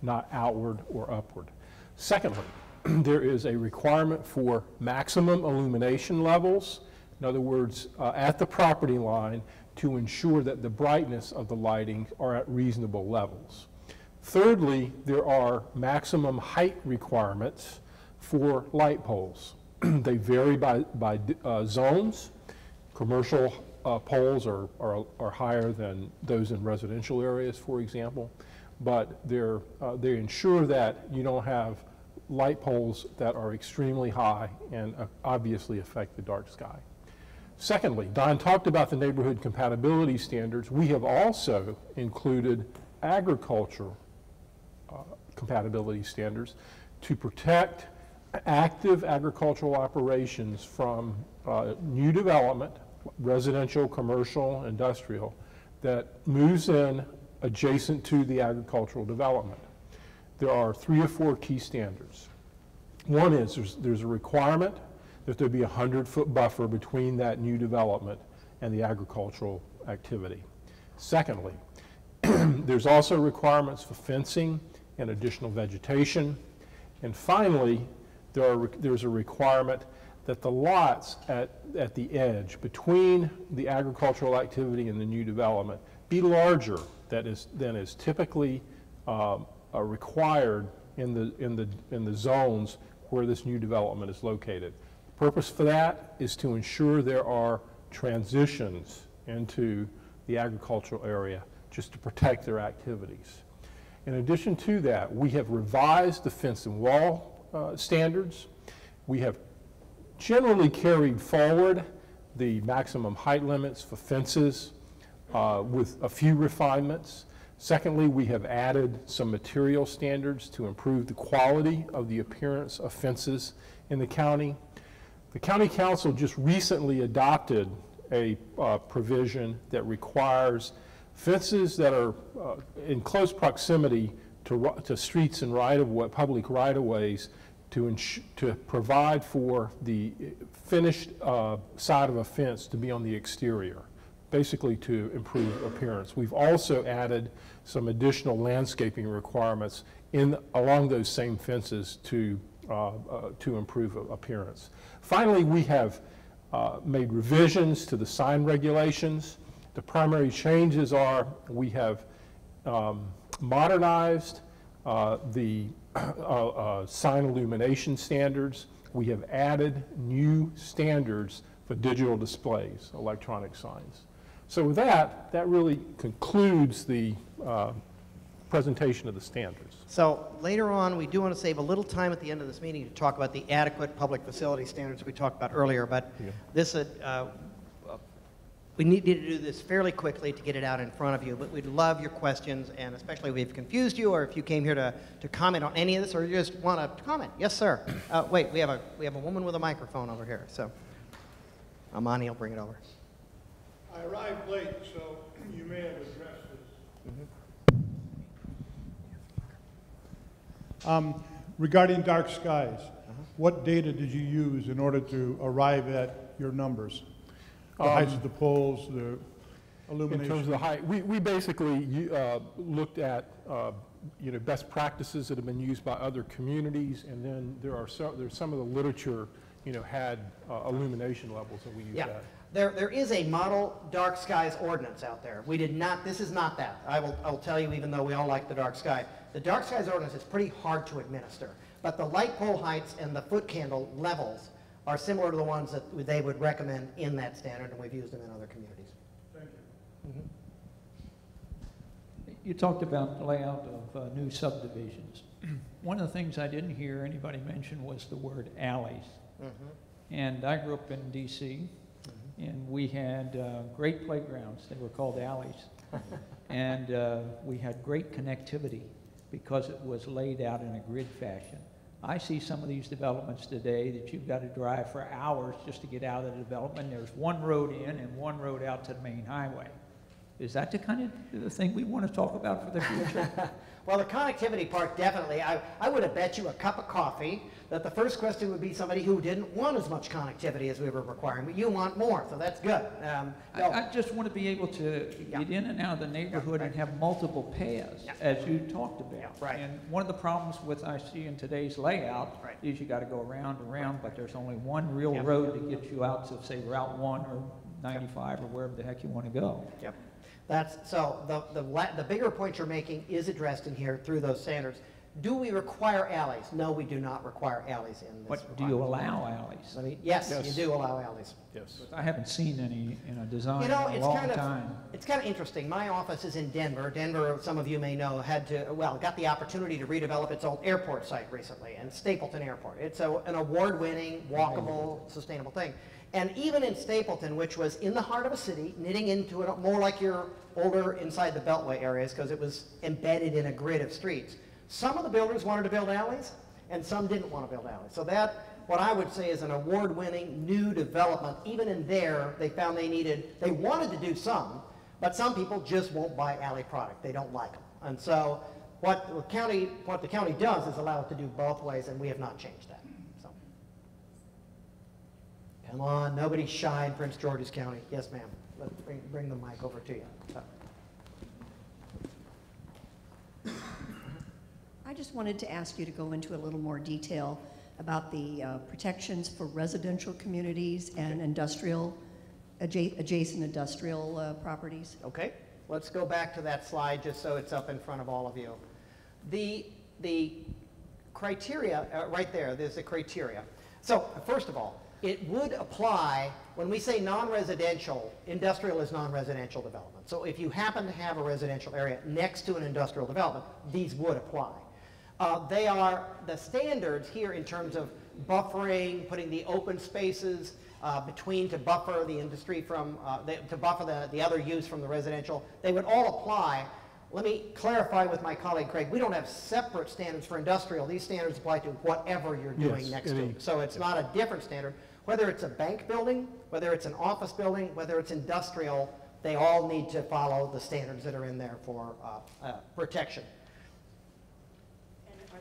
not outward or upward. Secondly, there is a requirement for maximum illumination levels, in other words, at the property line, to ensure that the brightness of the lighting are at reasonable levels. Thirdly, there are maximum height requirements for light poles. They vary by zones. Commercial poles are higher than those in residential areas, for example, but they ensure that you don't have light poles that are extremely high and obviously affect the dark sky. Secondly, Don talked about the neighborhood compatibility standards. We have also included agricultural compatibility standards to protect active agricultural operations from new development, residential, commercial, industrial, that moves in adjacent to the agricultural development. There are 3 or 4 key standards. One is there's a requirement that there be a 100-foot buffer between that new development and the agricultural activity. Secondly, there's also requirements for fencing and additional vegetation. And finally, there's a requirement that the lots at the edge between the agricultural activity and the new development be larger than is typically required in the zones where this new development is located. The purpose for that is to ensure there are transitions into the agricultural area just to protect their activities. In addition to that, we have revised the fence and wall standards. We have generally carried forward the maximum height limits for fences with a few refinements. Secondly, we have added some material standards to improve the quality of the appearance of fences in the county. The County Council just recently adopted a provision that requires fences that are in close proximity to streets and public right-of-ways to provide for the finished side of a fence to be on the exterior, basically to improve appearance. We've also added some additional landscaping requirements along those same fences to improve appearance. Finally, we have made revisions to the sign regulations. The primary changes are we have modernized the sign illumination standards. We have added new standards for digital displays, electronic signs. So with that really concludes the presentation of the standards. So later on, we do want to save a little time at the end of this meeting to talk about the adequate public facility standards we talked about earlier, but this we need to do this fairly quickly to get it out in front of you, but we'd love your questions, and especially if we've confused you, or if you came here to comment on any of this, or you just want to comment. Yes, sir. Wait, we have a woman with a microphone over here, so Amani will bring it over. I arrived late, so you may have addressed this. Regarding dark skies, what data did you use in order to arrive at your numbers? The heights of the poles, the illumination? In terms of the height, we basically looked at best practices that have been used by other communities, and then there's some of the literature had illumination levels, and we used that. There is a model dark skies ordinance out there. We did not, this is not that. I'll tell you, even though we all like the dark sky. The dark skies ordinance is pretty hard to administer, but the light pole heights and the foot candle levels are similar to the ones that they would recommend in that standard, and we've used them in other communities. Thank you. You talked about the layout of new subdivisions. One of the things I didn't hear anybody mention was the word alleys. And I grew up in DC, and we had great playgrounds. They were called alleys. And we had great connectivity because it was laid out in a grid fashion. I see some of these developments today that you've got to drive for hours just to get out of the development. There's one road in and one road out to the main highway. Is that the kind of the thing we want to talk about for the future? Well, the connectivity part, definitely. I would have bet you a cup of coffee that the first question would be somebody who didn't want as much connectivity as we were requiring, but you want more, so that's good. I just want to be able to get in and out of the neighborhood and have multiple paths, as you talked about. And one of the problems with I see in today's layout is you got to go around and around, but there's only one real road to get you out to, say, Route 1 or 95 or wherever the heck you want to go. The bigger point you're making is addressed in here through those standards. Do we require alleys? No, we do not require alleys in this. But do you allow alleys? Yes, you do allow alleys. Yes. I haven't seen any in a design in a long time. It's kind of interesting. My office is in Denver. Denver, some of you may know, got the opportunity to redevelop its old airport site recently, and Stapleton Airport. It's an award-winning, walkable, sustainable thing. And even in Stapleton, which was in the heart of a city, knitting into it more like your older inside the Beltway areas, because it was embedded in a grid of streets, some of the builders wanted to build alleys, and some didn't want to build alleys. So that, what I would say, is an award-winning new development. Even in there, they found they wanted to do some, but some people just won't buy alley product. They don't like them. And so what the county does is allow it to do both ways, and we have not changed that. So. Come on, nobody's shy in Prince George's County. Yes, ma'am. Let's bring the mic over to you. So. I just wanted to ask you to go into a little more detail about the protections for residential communities and adjacent industrial properties. Okay, let's go back to that slide just so it's up in front of all of you. The criteria, right there, there's the criteria. So first of all, it would apply, when we say non-residential, industrial is non-residential development. So if you happen to have a residential area next to an industrial development, these would apply. They are the standards here in terms of buffering, putting the open spaces between to buffer the industry from, to buffer the other use from the residential. They would all apply. Let me clarify with my colleague Craig, we don't have separate standards for industrial. These standards apply to whatever you're doing Yes, next to any- it. So it's not a different standard. Whether it's a bank building, whether it's an office building, whether it's industrial, they all need to follow the standards that are in there for protection. And are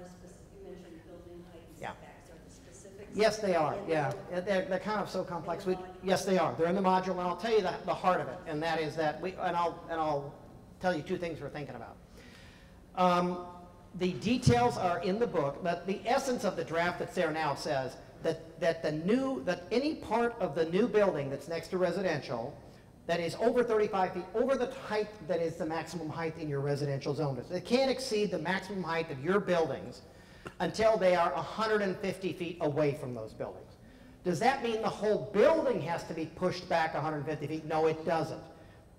the specific, you mentioned building height and Yeah. setbacks, are the specifics? Yes, they are, in yeah. the- They're kind of so complex. In the module? Yes, they are. They're in the module, and I'll tell you the heart of it, and that is that I'll tell you two things we're thinking about. The details are in the book, but the essence of the draft that's there now says that any part of the new building that's next to residential that is over 35 feet, over the height that is the maximum height in your residential zone. It can't exceed the maximum height of your buildings until they are 150 feet away from those buildings. Does that mean the whole building has to be pushed back 150 feet? No, it doesn't.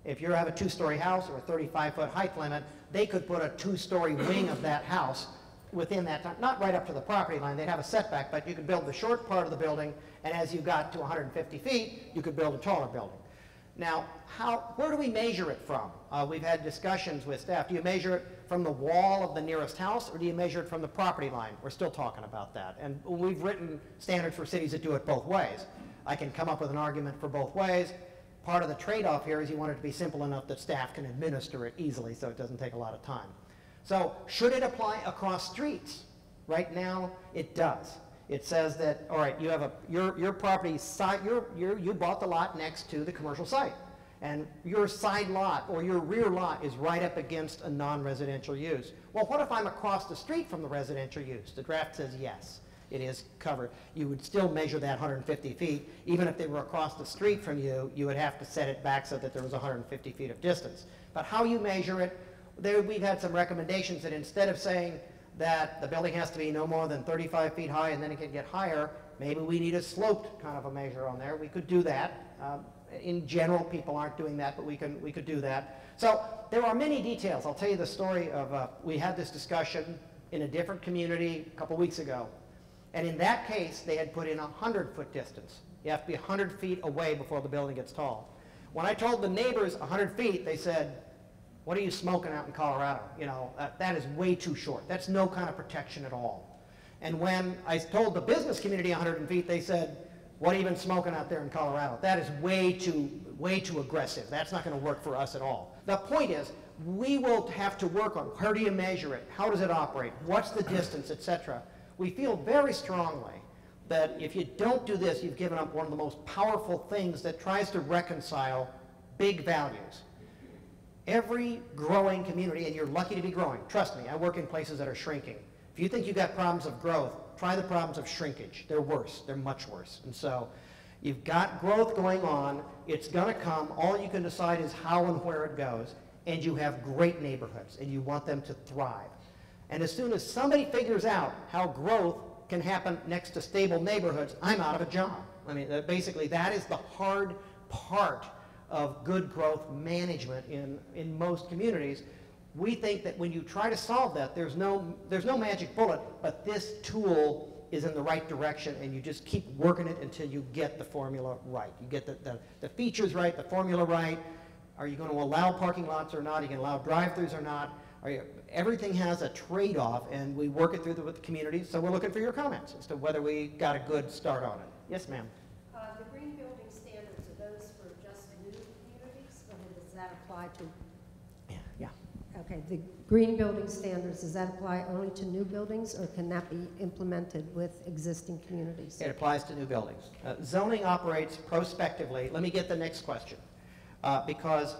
If you have a two-story house or a 35-foot height limit, they could put a two-story wing of that house within that time, not right up to the property line, they'd have a setback, but you could build the short part of the building, and as you got to 150 feet, you could build a taller building. Now, where do we measure it from? We've had discussions with staff. Do you measure it from the wall of the nearest house, or do you measure it from the property line? We're still talking about that. And we've written standards for cities that do it both ways. I can come up with an argument for both ways. Part of the trade-off here is you want it to be simple enough that staff can administer it easily so it doesn't take a lot of time. So should it apply across streets? Right now, it does. It says that, all right, you have your property side, you bought the lot next to the commercial site, and your side lot or your rear lot is right up against a non-residential use. Well, what if I'm across the street from the residential use? The draft says yes, it is covered. You would still measure that 150 feet. Even if they were across the street from you, you would have to set it back so that there was 150 feet of distance. But how you measure it, we've had some recommendations that instead of saying that the building has to be no more than 35 feet high and then it can get higher, maybe we need a sloped kind of a measure on there. We could do that. In general, people aren't doing that, but we could do that. So there are many details. I'll tell you the story of, we had this discussion in a different community a couple weeks ago. And in that case, they had put in a 100-foot distance. You have to be 100 feet away before the building gets tall. When I told the neighbors 100 feet, they said, what are you smoking out in Colorado? You know, that is way too short. That's no kind of protection at all. And when I told the business community 100 feet, they said, what are you been smoking out there in Colorado? That is way too aggressive. That's not going to work for us at all. The point is, we will have to work on where do you measure it? How does it operate? What's the distance, etc. We feel very strongly that if you don't do this, you've given up one of the most powerful things that tries to reconcile big values. Every growing community, and you're lucky to be growing, trust me, I work in places that are shrinking. If you think you've got problems of growth, try the problems of shrinkage. They're worse, they're much worse. And so you've got growth going on, it's gonna come, all you can decide is how and where it goes, and you have great neighborhoods, and you want them to thrive. And as soon as somebody figures out how growth can happen next to stable neighborhoods, I'm out of a job. I mean, basically that is the hard part of good growth management in most communities. We think that when you try to solve that, there's no magic bullet, but this tool is in the right direction, and you just keep working it until you get the formula right. You get the features right, the formula right. Are you going to allow parking lots or not? Are you going to allow drive-throughs or not? Everything has a trade-off, and we work it through with the community, so we're looking for your comments as to whether we got a good start on it. Yes, ma'am. The green building standards, are those for just new communities, or does that apply to? Yeah. Okay, the green building standards, does that apply only to new buildings, or can that be implemented with existing communities? It applies to new buildings. Zoning operates prospectively. Let me get the next question. Because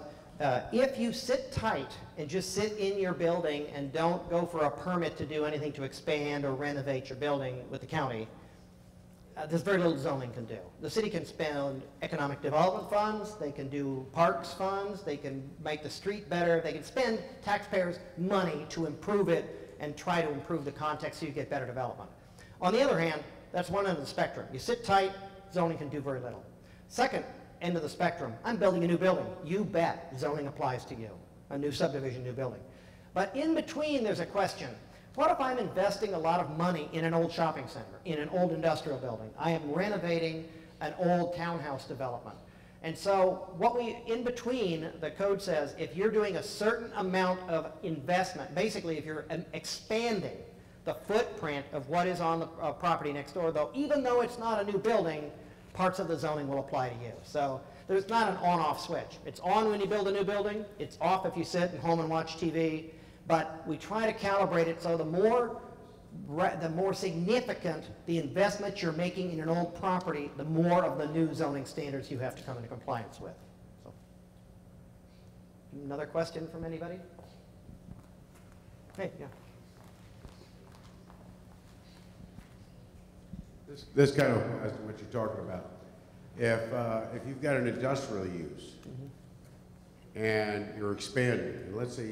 if you sit tight and just sit in your building and don't go for a permit to do anything to expand or renovate your building with the county, there's very little zoning can do. The city can spend economic development funds, they can do parks funds, they can make the street better, they can spend taxpayers' money to improve it and try to improve the context so you get better development. On the other hand, That's one end of the spectrum. You sit tight, zoning can do very little. Second end of the spectrum, I'm building a new building. You bet zoning applies to you. A new subdivision, new building. But in between, there's a question. What if I'm investing a lot of money in an old shopping center, in an old industrial building? I am renovating an old townhouse development. And so in between, the code says if you're doing a certain amount of investment, basically if you're expanding the footprint of what is on the property next door, though, even though it's not a new building, parts of the zoning will apply to you. So there's not an on-off switch. It's on when you build a new building. It's off if you sit at home and watch TV. But we try to calibrate it so the more significant the investment you're making in an old property, the more of the new zoning standards you have to come into compliance with. So, another question from anybody? Hey, yeah. This kind of what you're talking about. If you've got an industrial use and you're expanding, and let's say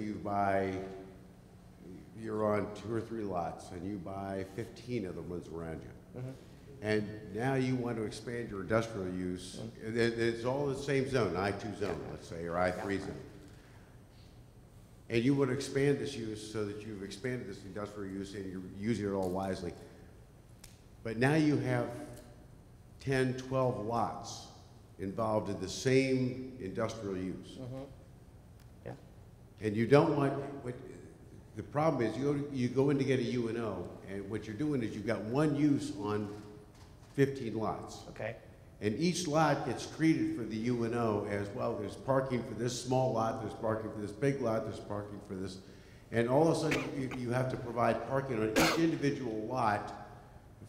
you're on 2 or 3 lots and you buy 15 of the ones around you. And now you want to expand your industrial use. It's all the same zone, I-2 zone, let's say, or I-3 zone. And you want to expand this use so that you've expanded this industrial use and you're using it all wisely. But now you have 10, 12 lots involved in the same industrial use. Yeah. And you don't want, the problem is you go in to get a UNO, and what you're doing is you've got one use on 15 lots. Okay. And each lot gets treated for the UNO as, well, there's parking for this small lot, there's parking for this big lot, there's parking for this. And all of a sudden, you have to provide parking on each individual lot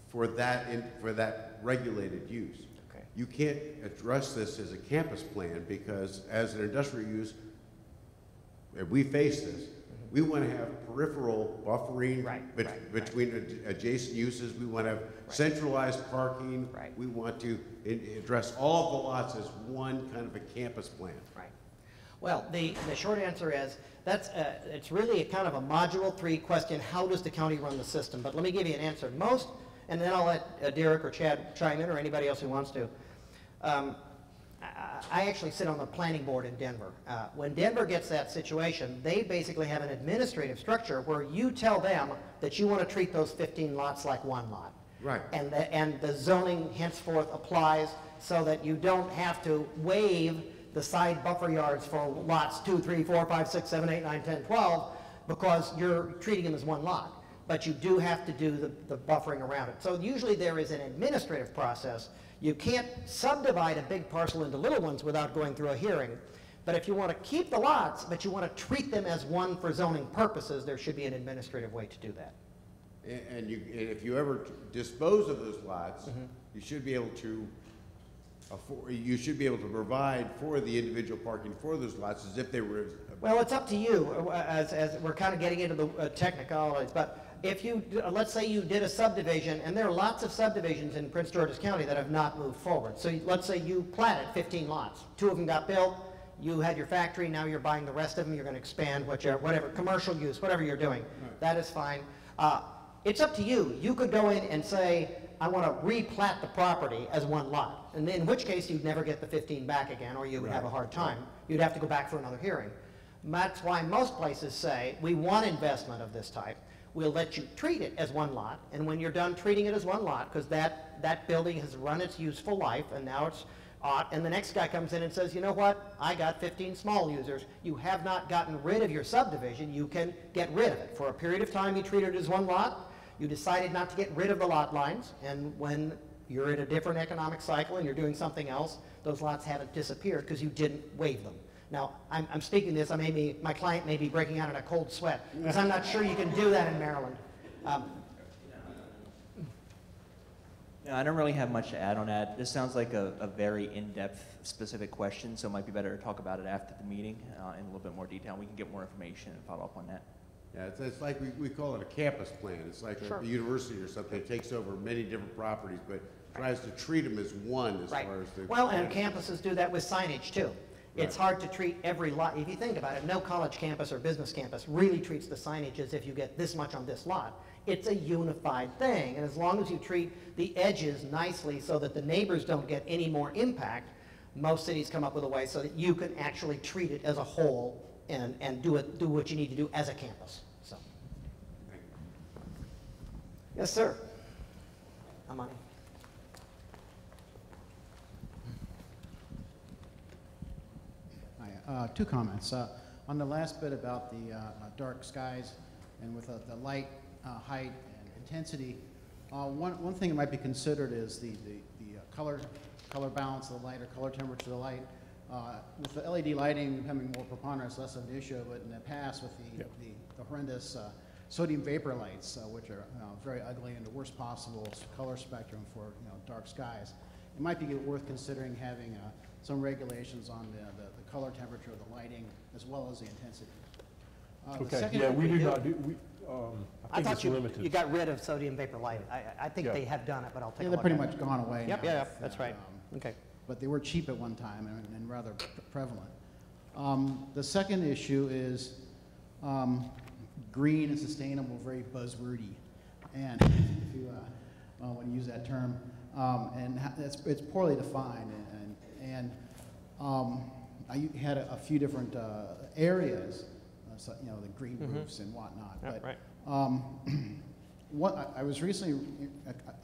for that regulated use. Okay. You can't address this as a campus plan because as an industrial use, and we face this, we want to have peripheral buffering between adjacent uses. We want to have centralized parking. Right. We want to address all of the lots as one kind of a campus plan. Right. Well, the short answer is it's really a kind of a module 3 question. How does the county run the system? But let me give you an answer. And then I'll let Derek or Chad chime in, or anybody else who wants to. I actually sit on the planning board in Denver. When Denver gets that situation, they basically have an administrative structure where you tell them that you want to treat those 15 lots like one lot. Right. And the zoning henceforth applies so that you don't have to waive the side buffer yards for lots 2, 3, 4, 5, 6, 7, 8, 9, 10, 12, because you're treating them as one lot. But you do have to do the buffering around it. So usually there is an administrative process. You can't subdivide a big parcel into little ones without going through a hearing. But if you want to keep the lots, but you want to treat them as one for zoning purposes, there should be an administrative way to do that. And if you ever dispose of those lots, you should be able to provide for the individual parking for those lots as if they were. Well, it's up to you, as we're kind of getting into the technicalities, but if you, let's say you did a subdivision, and there are lots of subdivisions in Prince George's County that have not moved forward. So let's say you platted 15 lots. 2 of them got built, you had your factory, now you're buying the rest of them, you're going to expand whatever, commercial use, whatever you're doing. Right. That is fine. It's up to you. You could go in and say, I want to replat the property as one lot, and in which case you'd never get the 15 back again, or you would have a hard time. You'd have to go back for another hearing. That's why most places say, we want investment of this type. We'll let you treat it as one lot, and when you're done treating it as one lot, because that building has run its useful life, and now it's and the next guy comes in and says, you know what, I got 15 small users. You have not gotten rid of your subdivision. You can get rid of it. For a period of time, you treated it as one lot. You decided not to get rid of the lot lines, and when you're in a different economic cycle and you're doing something else, those lots haven't disappeared because you didn't waive them. Now, I'm speaking this, my client may be breaking out in a cold sweat, because I'm not sure you can do that in Maryland. No, I don't really have much to add on that. This sounds like a very in-depth, specific question, so it might be better to talk about it after the meeting in a little bit more detail. We can get more information and follow up on that. Yeah, it's like we call it a campus plan. It's like a university or something. It takes over many different properties, but tries to treat them as one as far as the... Well, and campuses do that with signage, too. It's hard to treat every lot. If you think about it, no college campus or business campus really treats the signage as if you get this much on this lot. It's a unified thing, and as long as you treat the edges nicely so that the neighbors don't get any more impact, most cities come up with a way so that you can actually treat it as a whole and do what you need to do as a campus. So, yes, sir. Amani. Hi, two comments. On the last bit about the dark skies and with the light, height, and intensity, one thing that might be considered is the color balance of the light or color temperature of the light. With the LED lighting becoming more preponderant, less of an issue, but in the past with the horrendous sodium vapor lights, which are very ugly and the worst possible color spectrum for dark skies, it might be worth considering having some regulations on the color temperature of the lighting as well as the intensity. Okay, yeah, we do not do, I think it's you limited. got rid of sodium vapor lighting. I think they have done it, but I'll take a Yeah, look they're pretty at it. much gone away Yep, now. yeah, that's right. Okay. But they were cheap at one time and rather prevalent. The second issue is green and sustainable, very buzzwordy, and if you want to use that term, and it's poorly defined. I had a few different areas, so, the green roofs and whatnot. Yep, right. I was recently,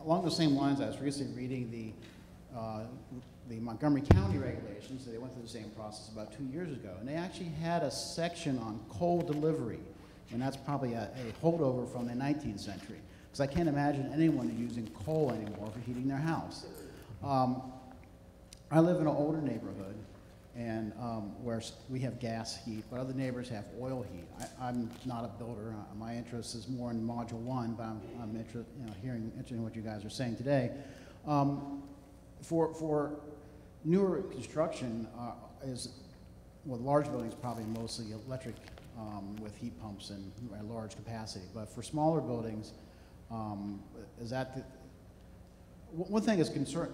along the same lines, I was recently reading the Montgomery County regulations. They went through the same process about 2 years ago, and they actually had a section on coal delivery, and that's probably a holdover from the 19th century, because I can't imagine anyone using coal anymore for heating their house. I live in an older neighborhood, and where we have gas heat, but other neighbors have oil heat. I'm not a builder. My interest is more in Module 1, but I'm interested in what you guys are saying today. For newer construction, large buildings probably mostly electric with heat pumps and large capacity. But for smaller buildings, is that one thing is concerned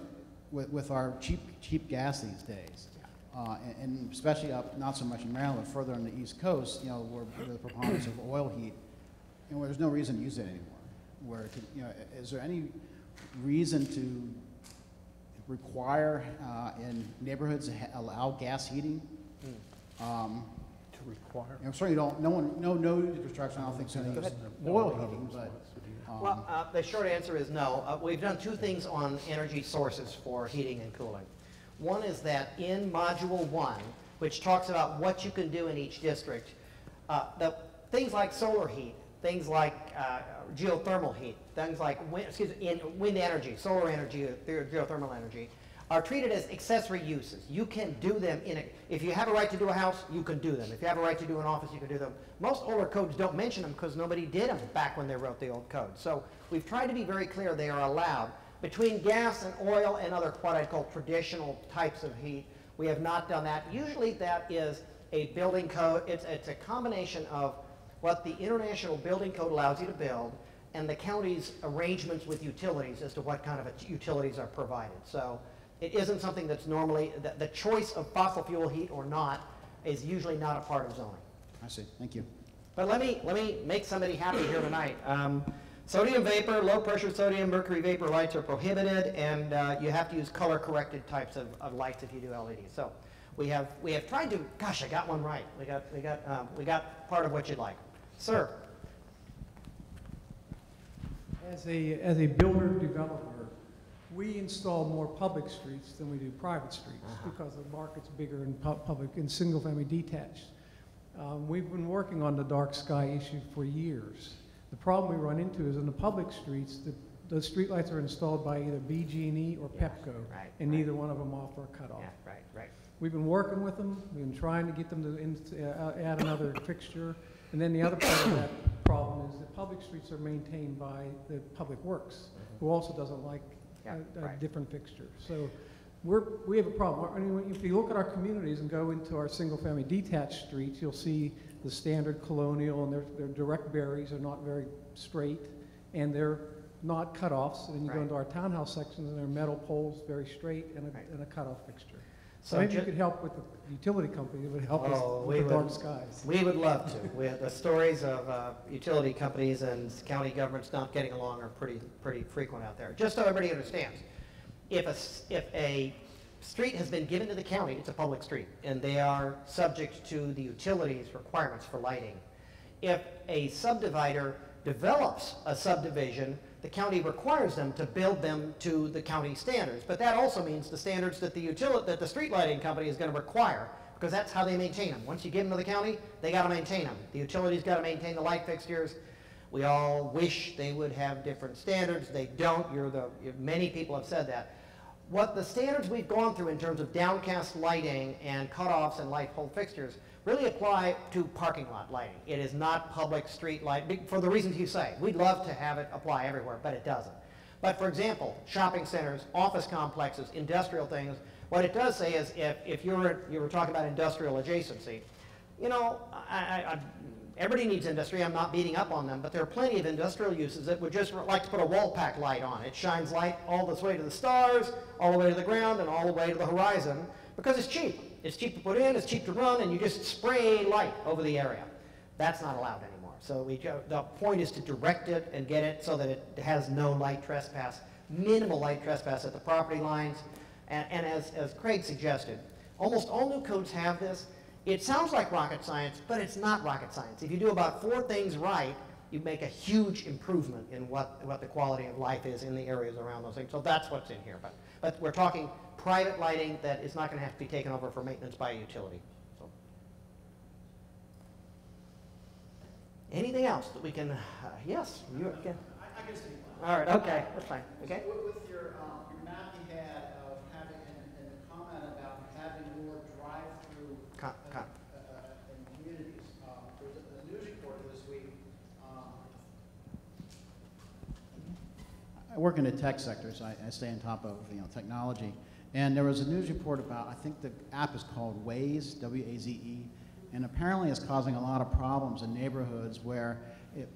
with our cheap gas these days, and especially up not so much in Maryland, further on the East Coast, where the preponderance of oil heat, and where there's no reason to use it anymore. Is there any reason to require in neighborhoods to allow gas heating? To require? Certainly no new construction, I don't think so. Oil heating, but. Well, the short answer is no. We've done two things on energy sources for heating and cooling. One is that in Module 1, which talks about what you can do in each district, things like solar heat, things like geothermal heat, things like wind energy, solar energy, geothermal energy, are treated as accessory uses. You can do them if you have a right to do a house, you can do them. If you have a right to do an office, you can do them. Most older codes don't mention them because nobody did them back when they wrote the old code. So we've tried to be very clear they are allowed. Between gas and oil and other what I'd call traditional types of heat, we have not done that. Usually that is a building code. It's a combination of what the International Building Code allows you to build and the county's arrangements with utilities as to what kind of utilities are provided. So it isn't something that's normally, the choice of fossil fuel heat or not is usually not a part of zoning. I see, thank you. But let me make somebody happy here tonight. Sodium vapor, low pressure sodium, mercury vapor lights are prohibited, and you have to use color corrected types of lights if you do LEDs. So we have tried to, gosh, I got one right. We got part of what you'd like. Sir. As a builder developer, we install more public streets than we do private streets because the market's bigger in public and single-family detached. We've been working on the dark sky issue for years. The problem we run into is in the public streets, the street lights are installed by either BG&E or Pepco, and neither one of them offer a cutoff. Yeah, right. We've been working with them. We've been trying to get them to add another fixture. And then the other part of that problem is that public streets are maintained by the Public Works, who also doesn't like a different fixture. So we have a problem. I mean, if you look at our communities and go into our single-family detached streets, you'll see the standard colonial, and their direct berries are not very straight, and they're not cutoffs. And then you go into our townhouse sections, and they're metal poles, very straight, and a cutoff fixture. So Maybe you ju- could help with the utility company, it would help us Oh, with we the dark would- skies. We would love to. The stories of utility companies and county governments not getting along are pretty frequent out there. Just so everybody understands, if a street has been given to the county, it's a public street, and they are subject to the utilities requirements for lighting. If a subdivider develops a subdivision, the county requires them to build them to the county standards. But that also means the standards that the street lighting company is going to require, because that's how they maintain them. Once you give them to the county, they got to maintain them. The utilities got to maintain the light fixtures. We all wish they would have different standards. They don't. Many people have said that. What the standards we've gone through in terms of downcast lighting and cutoffs and light pole fixtures really apply to parking lot lighting. It is not public street light, for the reasons you say. We'd love to have it apply everywhere, but it doesn't. But for example, shopping centers, office complexes, industrial things, what it does say is if you were talking about industrial adjacency, you know, everybody needs industry. I'm not beating up on them, but there are plenty of industrial uses that would just like to put a wall pack light on. It shines light all this way to the stars, all the way to the ground, and all the way to the horizon, because it's cheap. It's cheap to put in, it's cheap to run, and you just spray light over the area. That's not allowed anymore. So the point is to direct it and get it so that it has no light trespass, minimal light trespass at the property lines. And as Craig suggested, almost all new codes have this. It sounds like rocket science, but it's not rocket science. If you do about 4 things right, you make a huge improvement in what the quality of life is in the areas around those things. So that's what's in here. But we're talking private lighting that is not going to have to be taken over for maintenance by a utility. So. Anything else that we can, yes, you can. I can speak. All right, okay, that's fine, okay? With your map you had of having, and the comment about having more drive-through in communities, there was a news report this week. I work in the tech sector, so I stay on top of technology. And there was a news report about, I think the app is called Waze, W-A-Z-E, and apparently it's causing a lot of problems in neighborhoods where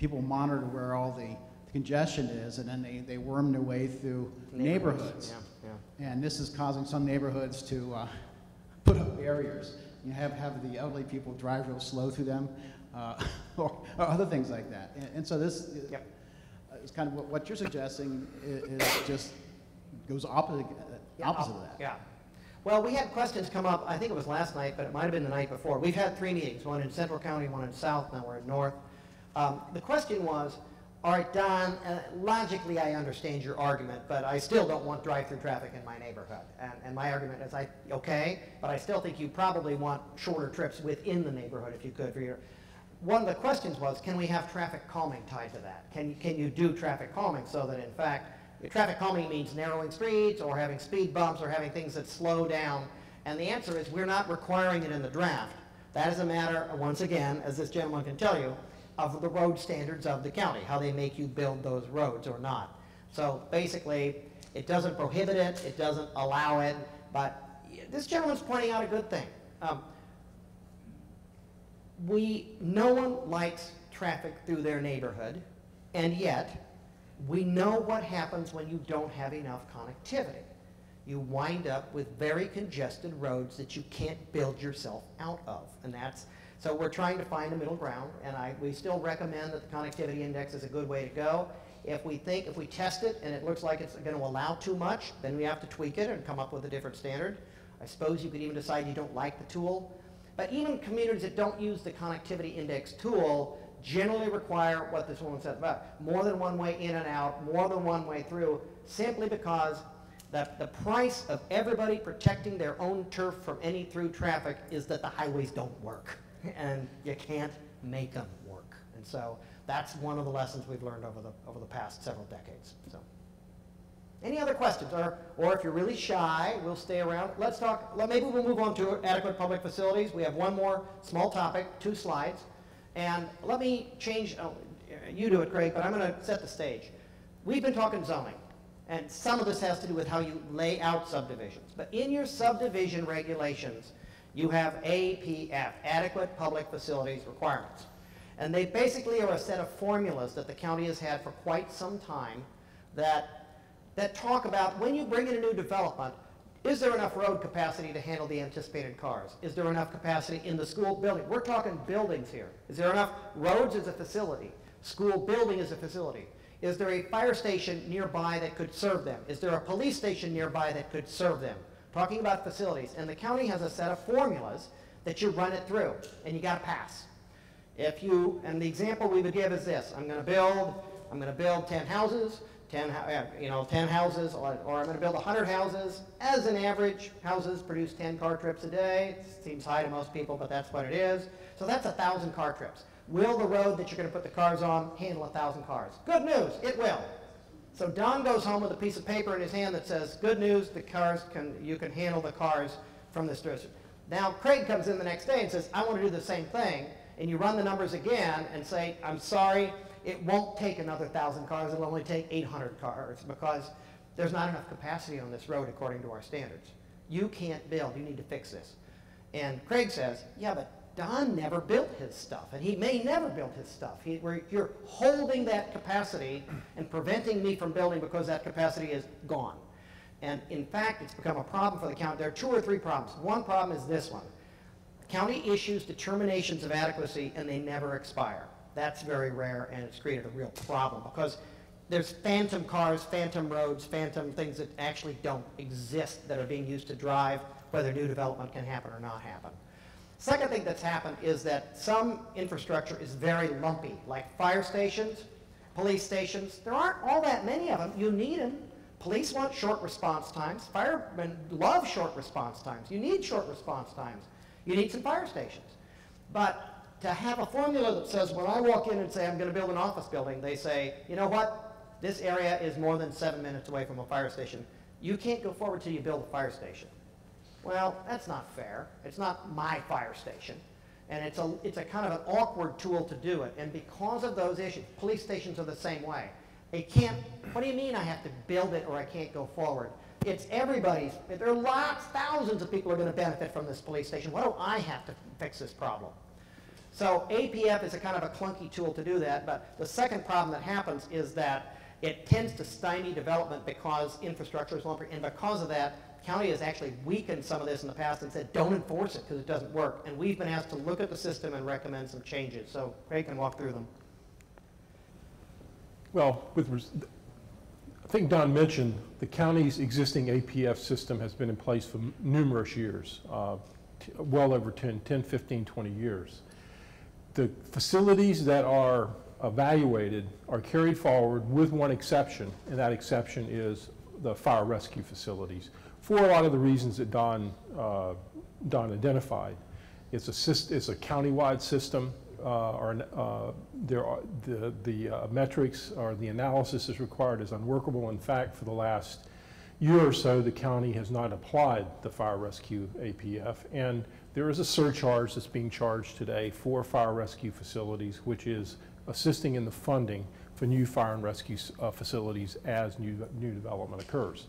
people monitor where all the congestion is, and then they worm their way through neighborhoods. Yeah. And this is causing some neighborhoods to put up barriers. You have the elderly people drive real slow through them, or other things like that. And so this is kind of what you're suggesting is just goes opposite of that. Yeah. Well, we had questions come up, I think it was last night, but it might have been the night before. We've had 3 meetings, one in Central County, one in South, now we're in North. The question was, all right, Don, logically I understand your argument, but I still don't want drive-through traffic in my neighborhood. And my argument is, okay, but I still think you probably want shorter trips within the neighborhood if you could. One of the questions was, can we have traffic calming tied to that? Can you do traffic calming so that, in fact, traffic calming means narrowing streets or having speed bumps or having things that slow down? And the answer is we're not requiring it in the draft. That is a matter, once again, as this gentleman can tell you, of the road standards of the county, how they make you build those roads or not. So basically, it doesn't prohibit it, it doesn't allow it, but this gentleman's pointing out a good thing. No one likes traffic through their neighborhood, and yet we know what happens when you don't have enough connectivity. You wind up with very congested roads that you can't build yourself out of, and so we're trying to find a middle ground, and we still recommend that the connectivity index is a good way to go. If we test it and it looks like it's going to allow too much, then we have to tweak it and come up with a different standard. I suppose you could even decide you don't like the tool. But even communities that don't use the connectivity index tool generally require what this woman said about more than one way in and out, more than one way through, simply because the price of everybody protecting their own turf from any through traffic is that the highways don't work, and you can't make them work. And so that's one of the lessons we've learned over the past several decades. So, any other questions? Or if you're really shy, we'll stay around. Let's talk, maybe we'll move on to adequate public facilities. We have one more small topic, 2 slides. And let me change, you do it, Craig, but I'm going to set the stage. We've been talking zoning, and some of this has to do with how you lay out subdivisions. But in your subdivision regulations, you have APF, Adequate Public Facilities Requirements. And they basically are a set of formulas that the county has had for quite some time that talk about when you bring in a new development, Is there enough road capacity to handle the anticipated cars? Is there enough capacity in the school building? We're talking buildings here. Is there enough roads as a facility? School building as a facility? Is there a fire station nearby that could serve them? Is there a police station nearby that could serve them? Talking about facilities. And the county has a set of formulas that you run it through, and you got to pass. And the example we would give is this: I'm going to build 10 houses. 10 houses, or I'm going to build 100 houses. As an average, houses produce 10 car trips a day. It seems high to most people, but that's what it is. So that's 1,000 car trips. Will the road that you're going to put the cars on handle 1,000 cars? Good news, it will. So Don goes home with a piece of paper in his hand that says, good news, you can handle the cars from this district. Now Craig comes in the next day and says, I want to do the same thing. And you run the numbers again and say, I'm sorry, it won't take another 1,000 cars, it'll only take 800 cars because there's not enough capacity on this road according to our standards. You can't build, you need to fix this. And Craig says, yeah, but Don never built his stuff, and he may never build his stuff. You're holding that capacity and preventing me from building because that capacity is gone. And in fact, it's become a problem for the county. There are 2 or 3 problems. One problem is this one. The county issues determinations of adequacy and they never expire. That's very rare, and it's created a real problem because there's phantom cars, phantom roads, phantom things that actually don't exist that are being used to drive whether new development can happen or not happen. Second thing that's happened is that some infrastructure is very lumpy, like fire stations, police stations. There aren't all that many of them. You need them. Police want short response times. Firemen love short response times. You need short response times. You need some fire stations. But to have a formula that says when I walk in and say I'm going to build an office building, they say, you know what? This area is more than 7 minutes away from a fire station. You can't go forward till you build a fire station. Well, that's not fair. It's not my fire station. And it's a kind of an awkward tool to do it. And because of those issues, police stations are the same way. They can't, what do you mean I have to build it or I can't go forward? It's everybody's, there are thousands of people who are going to benefit from this police station. Why do I have to fix this problem? So APF is a kind of a clunky tool to do that, but the second problem that happens is that it tends to stymie development because infrastructure is lumpy, and because of that, the county has actually weakened some of this in the past and said, don't enforce it because it doesn't work. And we've been asked to look at the system and recommend some changes. So Craig can walk through them. Well, I think Don mentioned the county's existing APF system has been in place for numerous years, well over 10, 15, 20 years. The facilities that are evaluated are carried forward with one exception, and that exception is the fire rescue facilities, for a lot of the reasons that Don identified. It's a countywide system, the metrics or the analysis is required is unworkable. In fact, for the last year or so, the county has not applied the fire rescue APF, and there is a surcharge that's being charged today for fire rescue facilities, which is assisting in the funding for new fire and rescue facilities as new development occurs.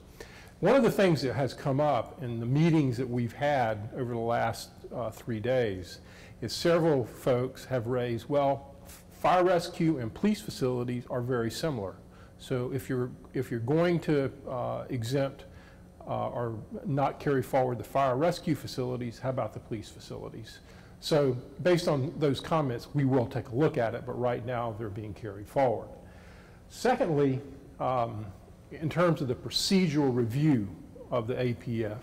One of the things that has come up in the meetings that we've had over the last 3 days is several folks have raised, well, fire rescue and police facilities are very similar. So if you're going to exempt or not carry forward the fire rescue facilities, how about the police facilities? So based on those comments, we will take a look at it, but right now they're being carried forward. Secondly, in terms of the procedural review of the APF,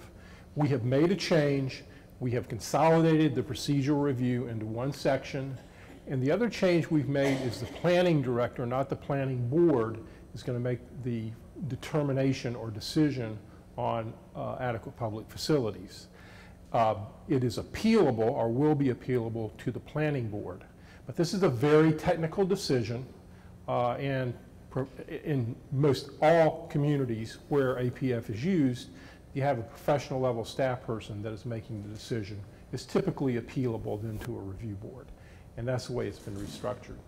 we have made a change. We have consolidated the procedural review into one section. And the other change we've made is the planning director, not the planning board, is going to make the determination or decision on adequate public facilities. It is appealable or will be appealable to the planning board. But this is a very technical decision, and in most all communities where APF is used, you have a professional level staff person that is making the decision. It's typically appealable then to a review board, and that's the way it's been restructured.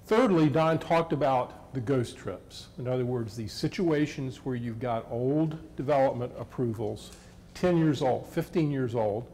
Thirdly, Don talked about the ghost trips. In other words, these situations where you've got old development approvals, 10 years old, 15 years old,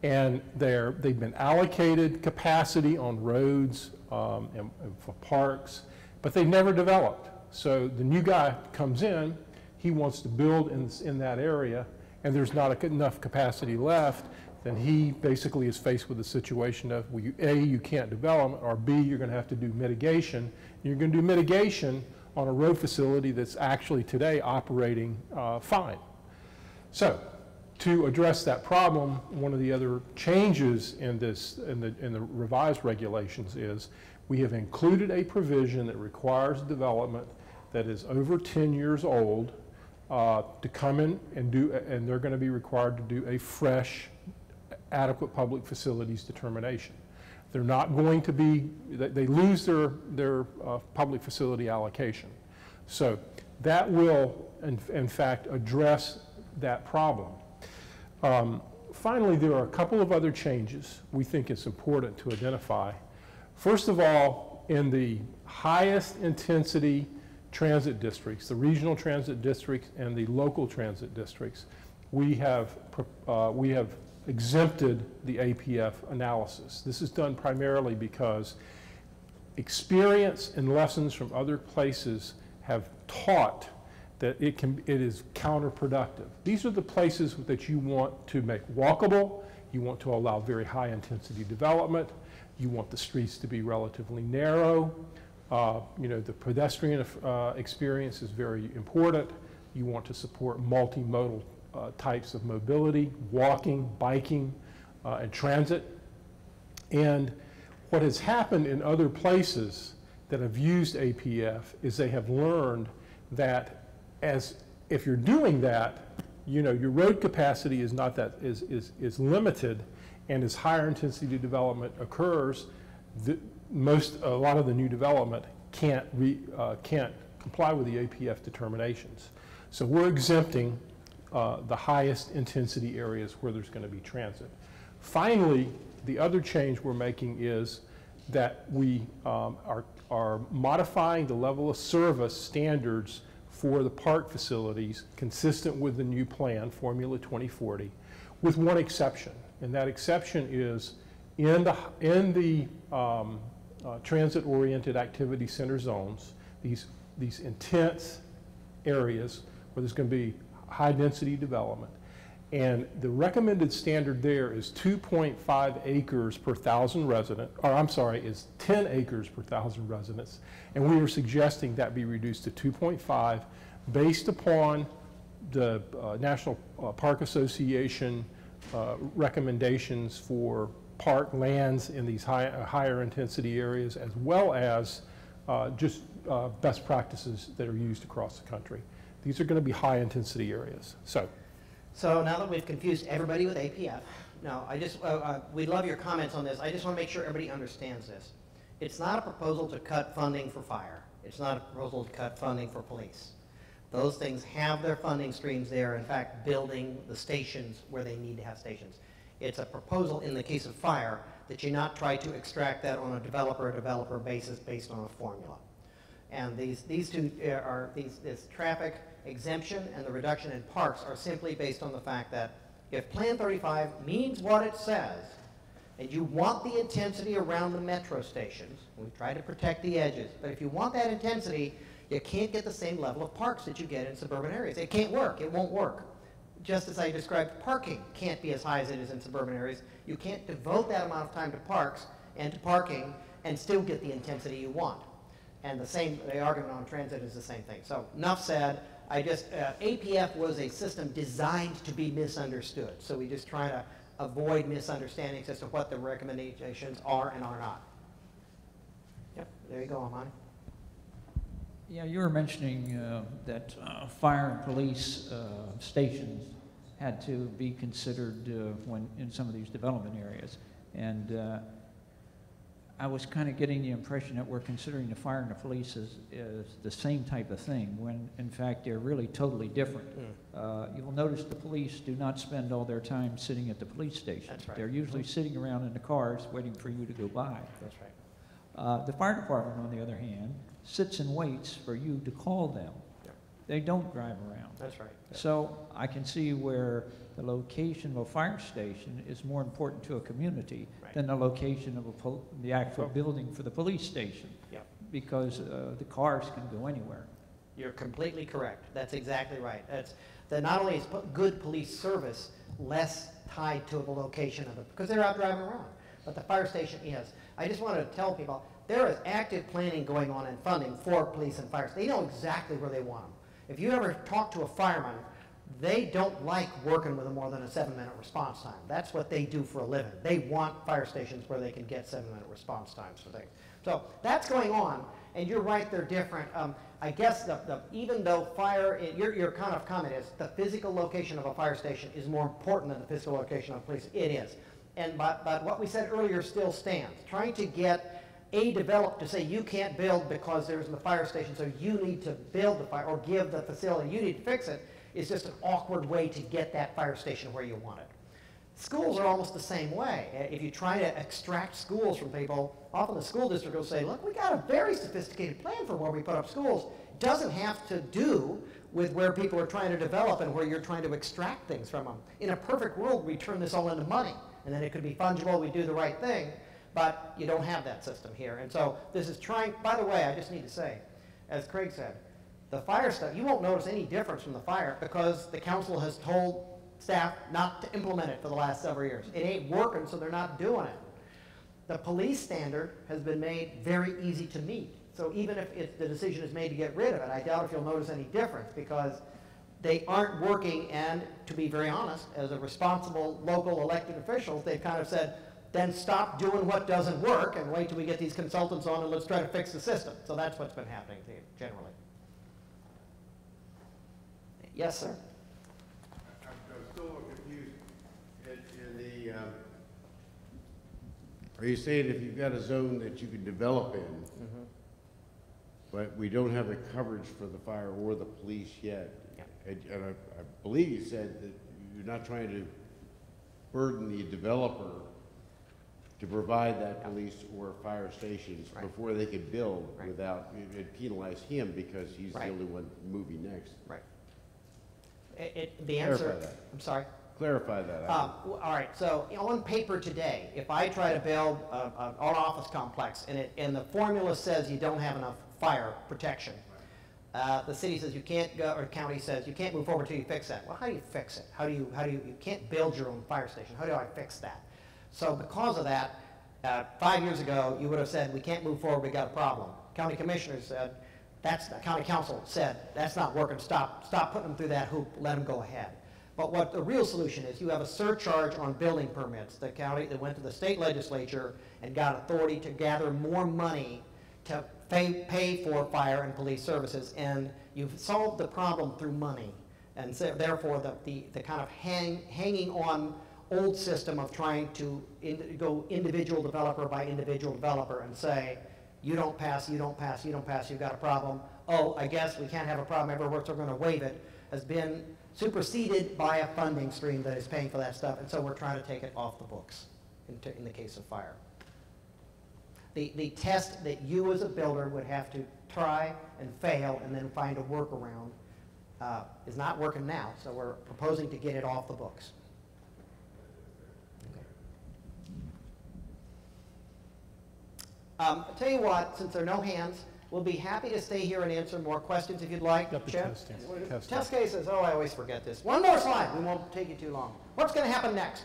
and they've been allocated capacity on roads and for parks, but they've never developed. So the new guy comes in, he wants to build in that area, and there's not enough capacity left, then he basically is faced with the situation of, well, A, you can't develop, or B, you're going to have to do mitigation. You're going to do mitigation on a road facility that's actually today operating fine. So, to address that problem, one of the other changes in the revised regulations is we have included a provision that requires development that is over 10 years old to come in and and they're going to be required to do a fresh, adequate public facilities determination. They're not going to be, they lose their public facility allocation. So that will, in fact, address that problem. Finally, there are a couple of other changes we think it's important to identify. First of all, in the highest intensity transit districts, the regional transit districts and the local transit districts, we have exempted the APF analysis. This is done primarily because experience and lessons from other places have taught that it is counterproductive. These are the places that you want to make walkable, you want to allow very high intensity development, you want the streets to be relatively narrow, the pedestrian experience is very important, you want to support multimodal types of mobility, walking, biking, and transit. And what has happened in other places that have used APF is they have learned that if you're doing that, your road capacity is not that is limited, and as higher intensity development occurs, a lot of the new development can't comply with the APF determinations. So we're exempting the highest intensity areas where there's going to be transit. Finally, the other change we're making is that we are modifying the level of service standards for the park facilities consistent with the new plan, Formula 2040, with one exception. And that exception is in the transit-oriented activity center zones, these intense areas where there's going to be high-density development. And the recommended standard there is 2.5 acres per thousand residents, is 10 acres per thousand residents. And we are suggesting that be reduced to 2.5 based upon the National Park Association recommendations for park lands in these higher intensity areas, as well as just best practices that are used across the country. These are going to be high intensity areas. So now that we've confused everybody with APF, now we'd love your comments on this. I just want to make sure everybody understands this. It's not a proposal to cut funding for fire. It's not a proposal to cut funding for police. Those things have their funding streams there, in fact, building the stations where they need to have stations. It's a proposal in the case of fire that you not try to extract that on a developer basis based on a formula. And these two are, this traffic exemption and the reduction in parks are simply based on the fact that if Plan 35 means what it says, and you want the intensity around the metro stations, we try to protect the edges, but if you want that intensity, you can't get the same level of parks that you get in suburban areas. It can't work. It won't work. Just as I described, parking can't be as high as it is in suburban areas. You can't devote that amount of time to parks and to parking and still get the intensity you want. And the argument on transit is the same thing. So enough said. APF was a system designed to be misunderstood. So we just try to avoid misunderstandings as to what the recommendations are and are not. Yep, there you go, Amani. Yeah, you were mentioning that fire and police stations had to be considered when in some of these development areas. And I was kind of getting the impression that we're considering the fire and the police as the same type of thing, when in fact they're really totally different. You'll notice the police do not spend all their time sitting at the police station. That's right. They're usually sitting around in the cars waiting for you to go by. That's right. The fire department, on the other hand, sits and waits for you to call them. Yeah. They don't drive around. That's right. Yeah. So I can see where the location of a fire station is more important to a community than the location of the actual building for the police station. Yep. Because the cars can go anywhere. You're completely correct. That's exactly right. Not only is good police service less tied to the location of it, because they're out driving around, but the fire station is. I just wanted to tell people, there is active planning going on and funding for police and fires. They know exactly where they want them. If you ever talk to a fireman, they don't like working with more than a 7-minute response time. That's what they do for a living. They want fire stations where they can get 7-minute response times for things. So that's going on, and you're right, they're different. I guess even though your kind of comment is the physical location of a fire station is more important than the physical location of police. It is. But what we said earlier still stands. Trying to get a developer to say you can't build because there's the fire station, so you need to build the fire or give the facility, you need to fix it, is just an awkward way to get that fire station where you want it. Schools are almost the same way. If you try to extract schools from people, often the school district will say, look, we got a very sophisticated plan for where we put up schools. It doesn't have to do with where people are trying to develop and where you're trying to extract things from them. In a perfect world, we turn this all into money, and then it could be fungible, we do the right thing, but you don't have that system here. And so this is trying, by the way, I just need to say, as Craig said, the fire stuff, you won't notice any difference from the fire because the council has told staff not to implement it for the last several years. It ain't working, so they're not doing it. The police standard has been made very easy to meet. So even if the decision is made to get rid of it, I doubt if you'll notice any difference because they aren't working, and to be very honest, as a responsible local elected officials, they've kind of said, then stop doing what doesn't work and wait till we get these consultants on and let's try to fix the system. So that's what's been happening generally. Yes, sir. I'm still a little confused. Are you saying if you've got a zone that you can develop in, but we don't have the coverage for the fire or the police yet? Yeah. And I believe you said that you're not trying to burden the developer to provide that police or fire stations before they can build without, it penalize him because he's the only one moving next. Right. The answer, Clarify that. I'm sorry? Clarify that. All right, so on paper today, if I try to build an office complex and the formula says you don't have enough fire protection, the city says you can't go, or the county says you can't move forward until you fix that. Well, how do you fix it? You can't build your own fire station. How do I fix that? So because of that, 5 years ago, you would have said, we can't move forward, we got a problem. County commissioners said, county council said, that's not working, stop putting them through that hoop, let them go ahead. But what the real solution is, you have a surcharge on building permits. The county that went to the state legislature and got authority to gather more money to pay for fire and police services, and you've solved the problem through money. And so therefore, the kind of hanging on old system of trying to go individual developer by individual developer and say, you don't pass, you don't pass, you don't pass, you've got a problem. Oh, I guess we can't have a problem everywhere, so we're going to waive it, has been superseded by a funding stream that is paying for that stuff, and so we're trying to take it off the books in the case of fire. The test that you as a builder would have to try and fail and then find a workaround is not working now, so we're proposing to get it off the books. I'll tell you what, since there are no hands, we'll be happy to stay here and answer more questions if you'd like. Test cases, oh, I always forget this. One more slide, we won't take you too long. What's going to happen next?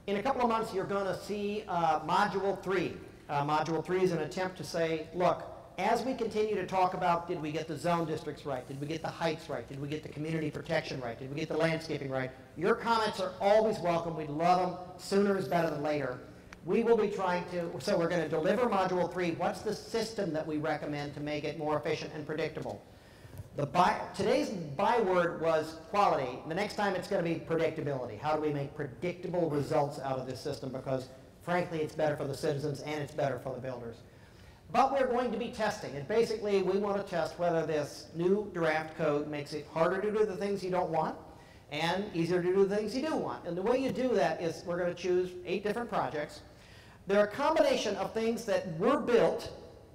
In a couple of months, you're going to see Module 3. Module 3 is an attempt to say, look, as we continue to talk about, did we get the zone districts right? Did we get the heights right? Did we get the community protection right? Did we get the landscaping right? Your comments are always welcome. We'd love them. Sooner is better than later. We will be trying to, so we're going to deliver Module 3. What's the system that we recommend to make it more efficient and predictable? Today's byword was quality. The next time it's going to be predictability. How do we make predictable results out of this system? Because frankly, it's better for the citizens and it's better for the builders. But we're going to be testing. And basically, we want to test whether this new draft code makes it harder to do the things you don't want and easier to do the things you do want. And the way you do that is we're going to choose 8 different projects. They're a combination of things that were built,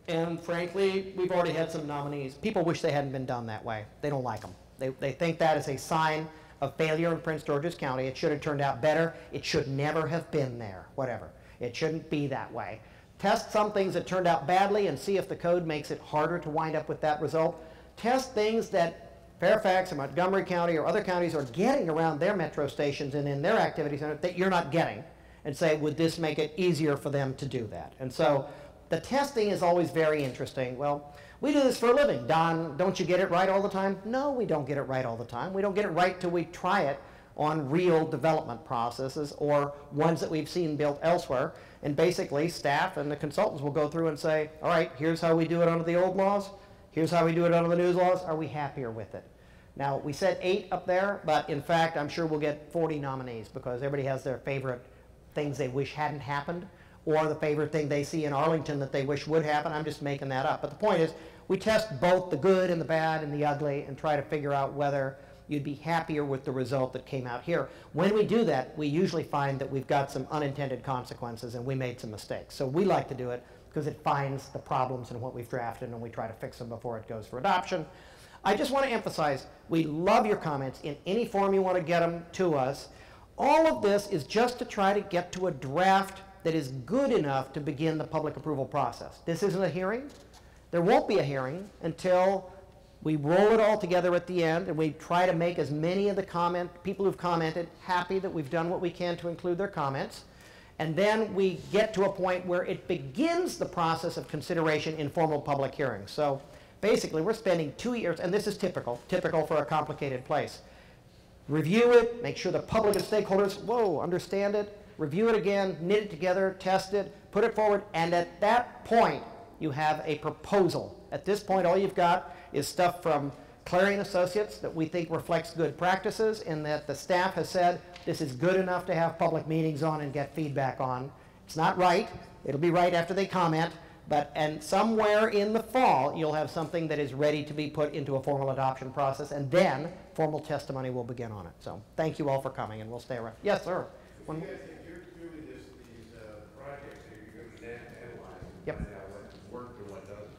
and frankly, we've already had some nominees. People wish they hadn't been done that way. They don't like them. They think that is a sign of failure in Prince George's County. It should have turned out better. It should never have been there, whatever. It shouldn't be that way. Test some things that turned out badly and see if the code makes it harder to wind up with that result. test things that Fairfax or Montgomery County or other counties are getting around their metro stations and in their activity center that you're not getting, and say, would this make it easier for them to do that? And so the testing is always very interesting. Well, we do this for a living. Don, don't you get it right all the time? No, we don't get it right all the time. We don't get it right till we try it on real development processes or ones that we've seen built elsewhere. And basically, staff and the consultants will go through and say, all right, here's how we do it under the old laws. Here's how we do it under the new laws. Are we happier with it? Now, we said 8 up there, but in fact, I'm sure we'll get 40 nominees because everybody has their favorite things they wish hadn't happened, or the favorite thing they see in Arlington that they wish would happen. I'm just making that up. But the point is, we test both the good and the bad and the ugly and try to figure out whether you'd be happier with the result that came out here. When we do that, we usually find that we've got some unintended consequences and we made some mistakes. So we like to do it because it finds the problems in what we've drafted and we try to fix them before it goes for adoption. I just want to emphasize, we love your comments in any form you want to get them to us. All of this is just to try to get to a draft that is good enough to begin the public approval process. This isn't a hearing. There won't be a hearing until we roll it all together at the end and we try to make as many of the people who've commented happy that we've done what we can to include their comments. And then we get to a point where it begins the process of consideration in formal public hearings. So basically, we're spending 2 years, and this is typical for a complicated place. Review it, make sure the public and stakeholders, understand it, review it again, knit it together, test it, put it forward, and at that point, you have a proposal. At this point, all you've got is stuff from Clarion Associates that we think reflects good practices and that the staff has said this is good enough to have public meetings on and get feedback on. It's not right. It'll be right after they comment. And somewhere in the fall, you'll have something that is ready to be put into a formal adoption process, and then formal testimony will begin on it. So thank you all for coming, and we'll stay around. Yes, sir. You guys, if you're doing these projects that you're going to analyze and Yep. find out what worked and what doesn't,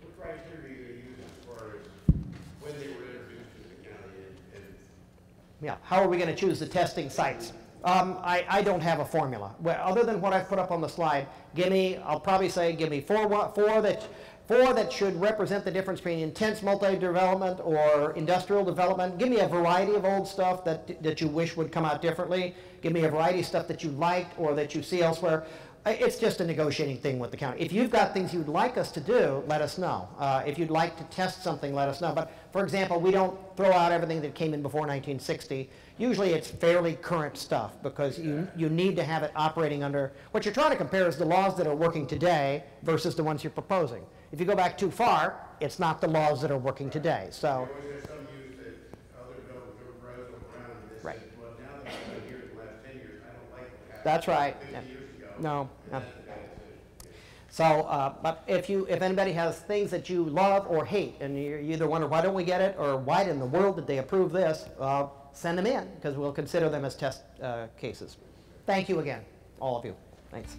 what criteria are you going to use as far as when they were introduced to the county and Yeah, how are we going to choose the testing sites? I don't have a formula. Well, other than what I've put up on the slide, I'll probably say give me four that should represent the difference between intense multi-development or industrial development. Give me a variety of old stuff that you wish would come out differently. Give me a variety of stuff that you liked or that you see elsewhere. It's just a negotiating thing with the county. If you've got things you'd like us to do, let us know. If you'd like to test something, let us know. But for example, we don't throw out everything that came in before 1960. Usually it's fairly current stuff because you need to have it operating under, what you're trying to compare is the laws that are working today versus the ones you're proposing. If you go back too far, it's not the laws that are working today. So. we always have some use that other drivers around and they Right. say, well, now that I've been here the last 10 years, I don't like what happened That's right. 50 years ago. No. And No. that's the bad decision. So, but if anybody has things that you love or hate, and you either wonder why don't we get it, or why in the world did they approve this, send them in, because we'll consider them as test cases. Thank you again, all of you. Thanks.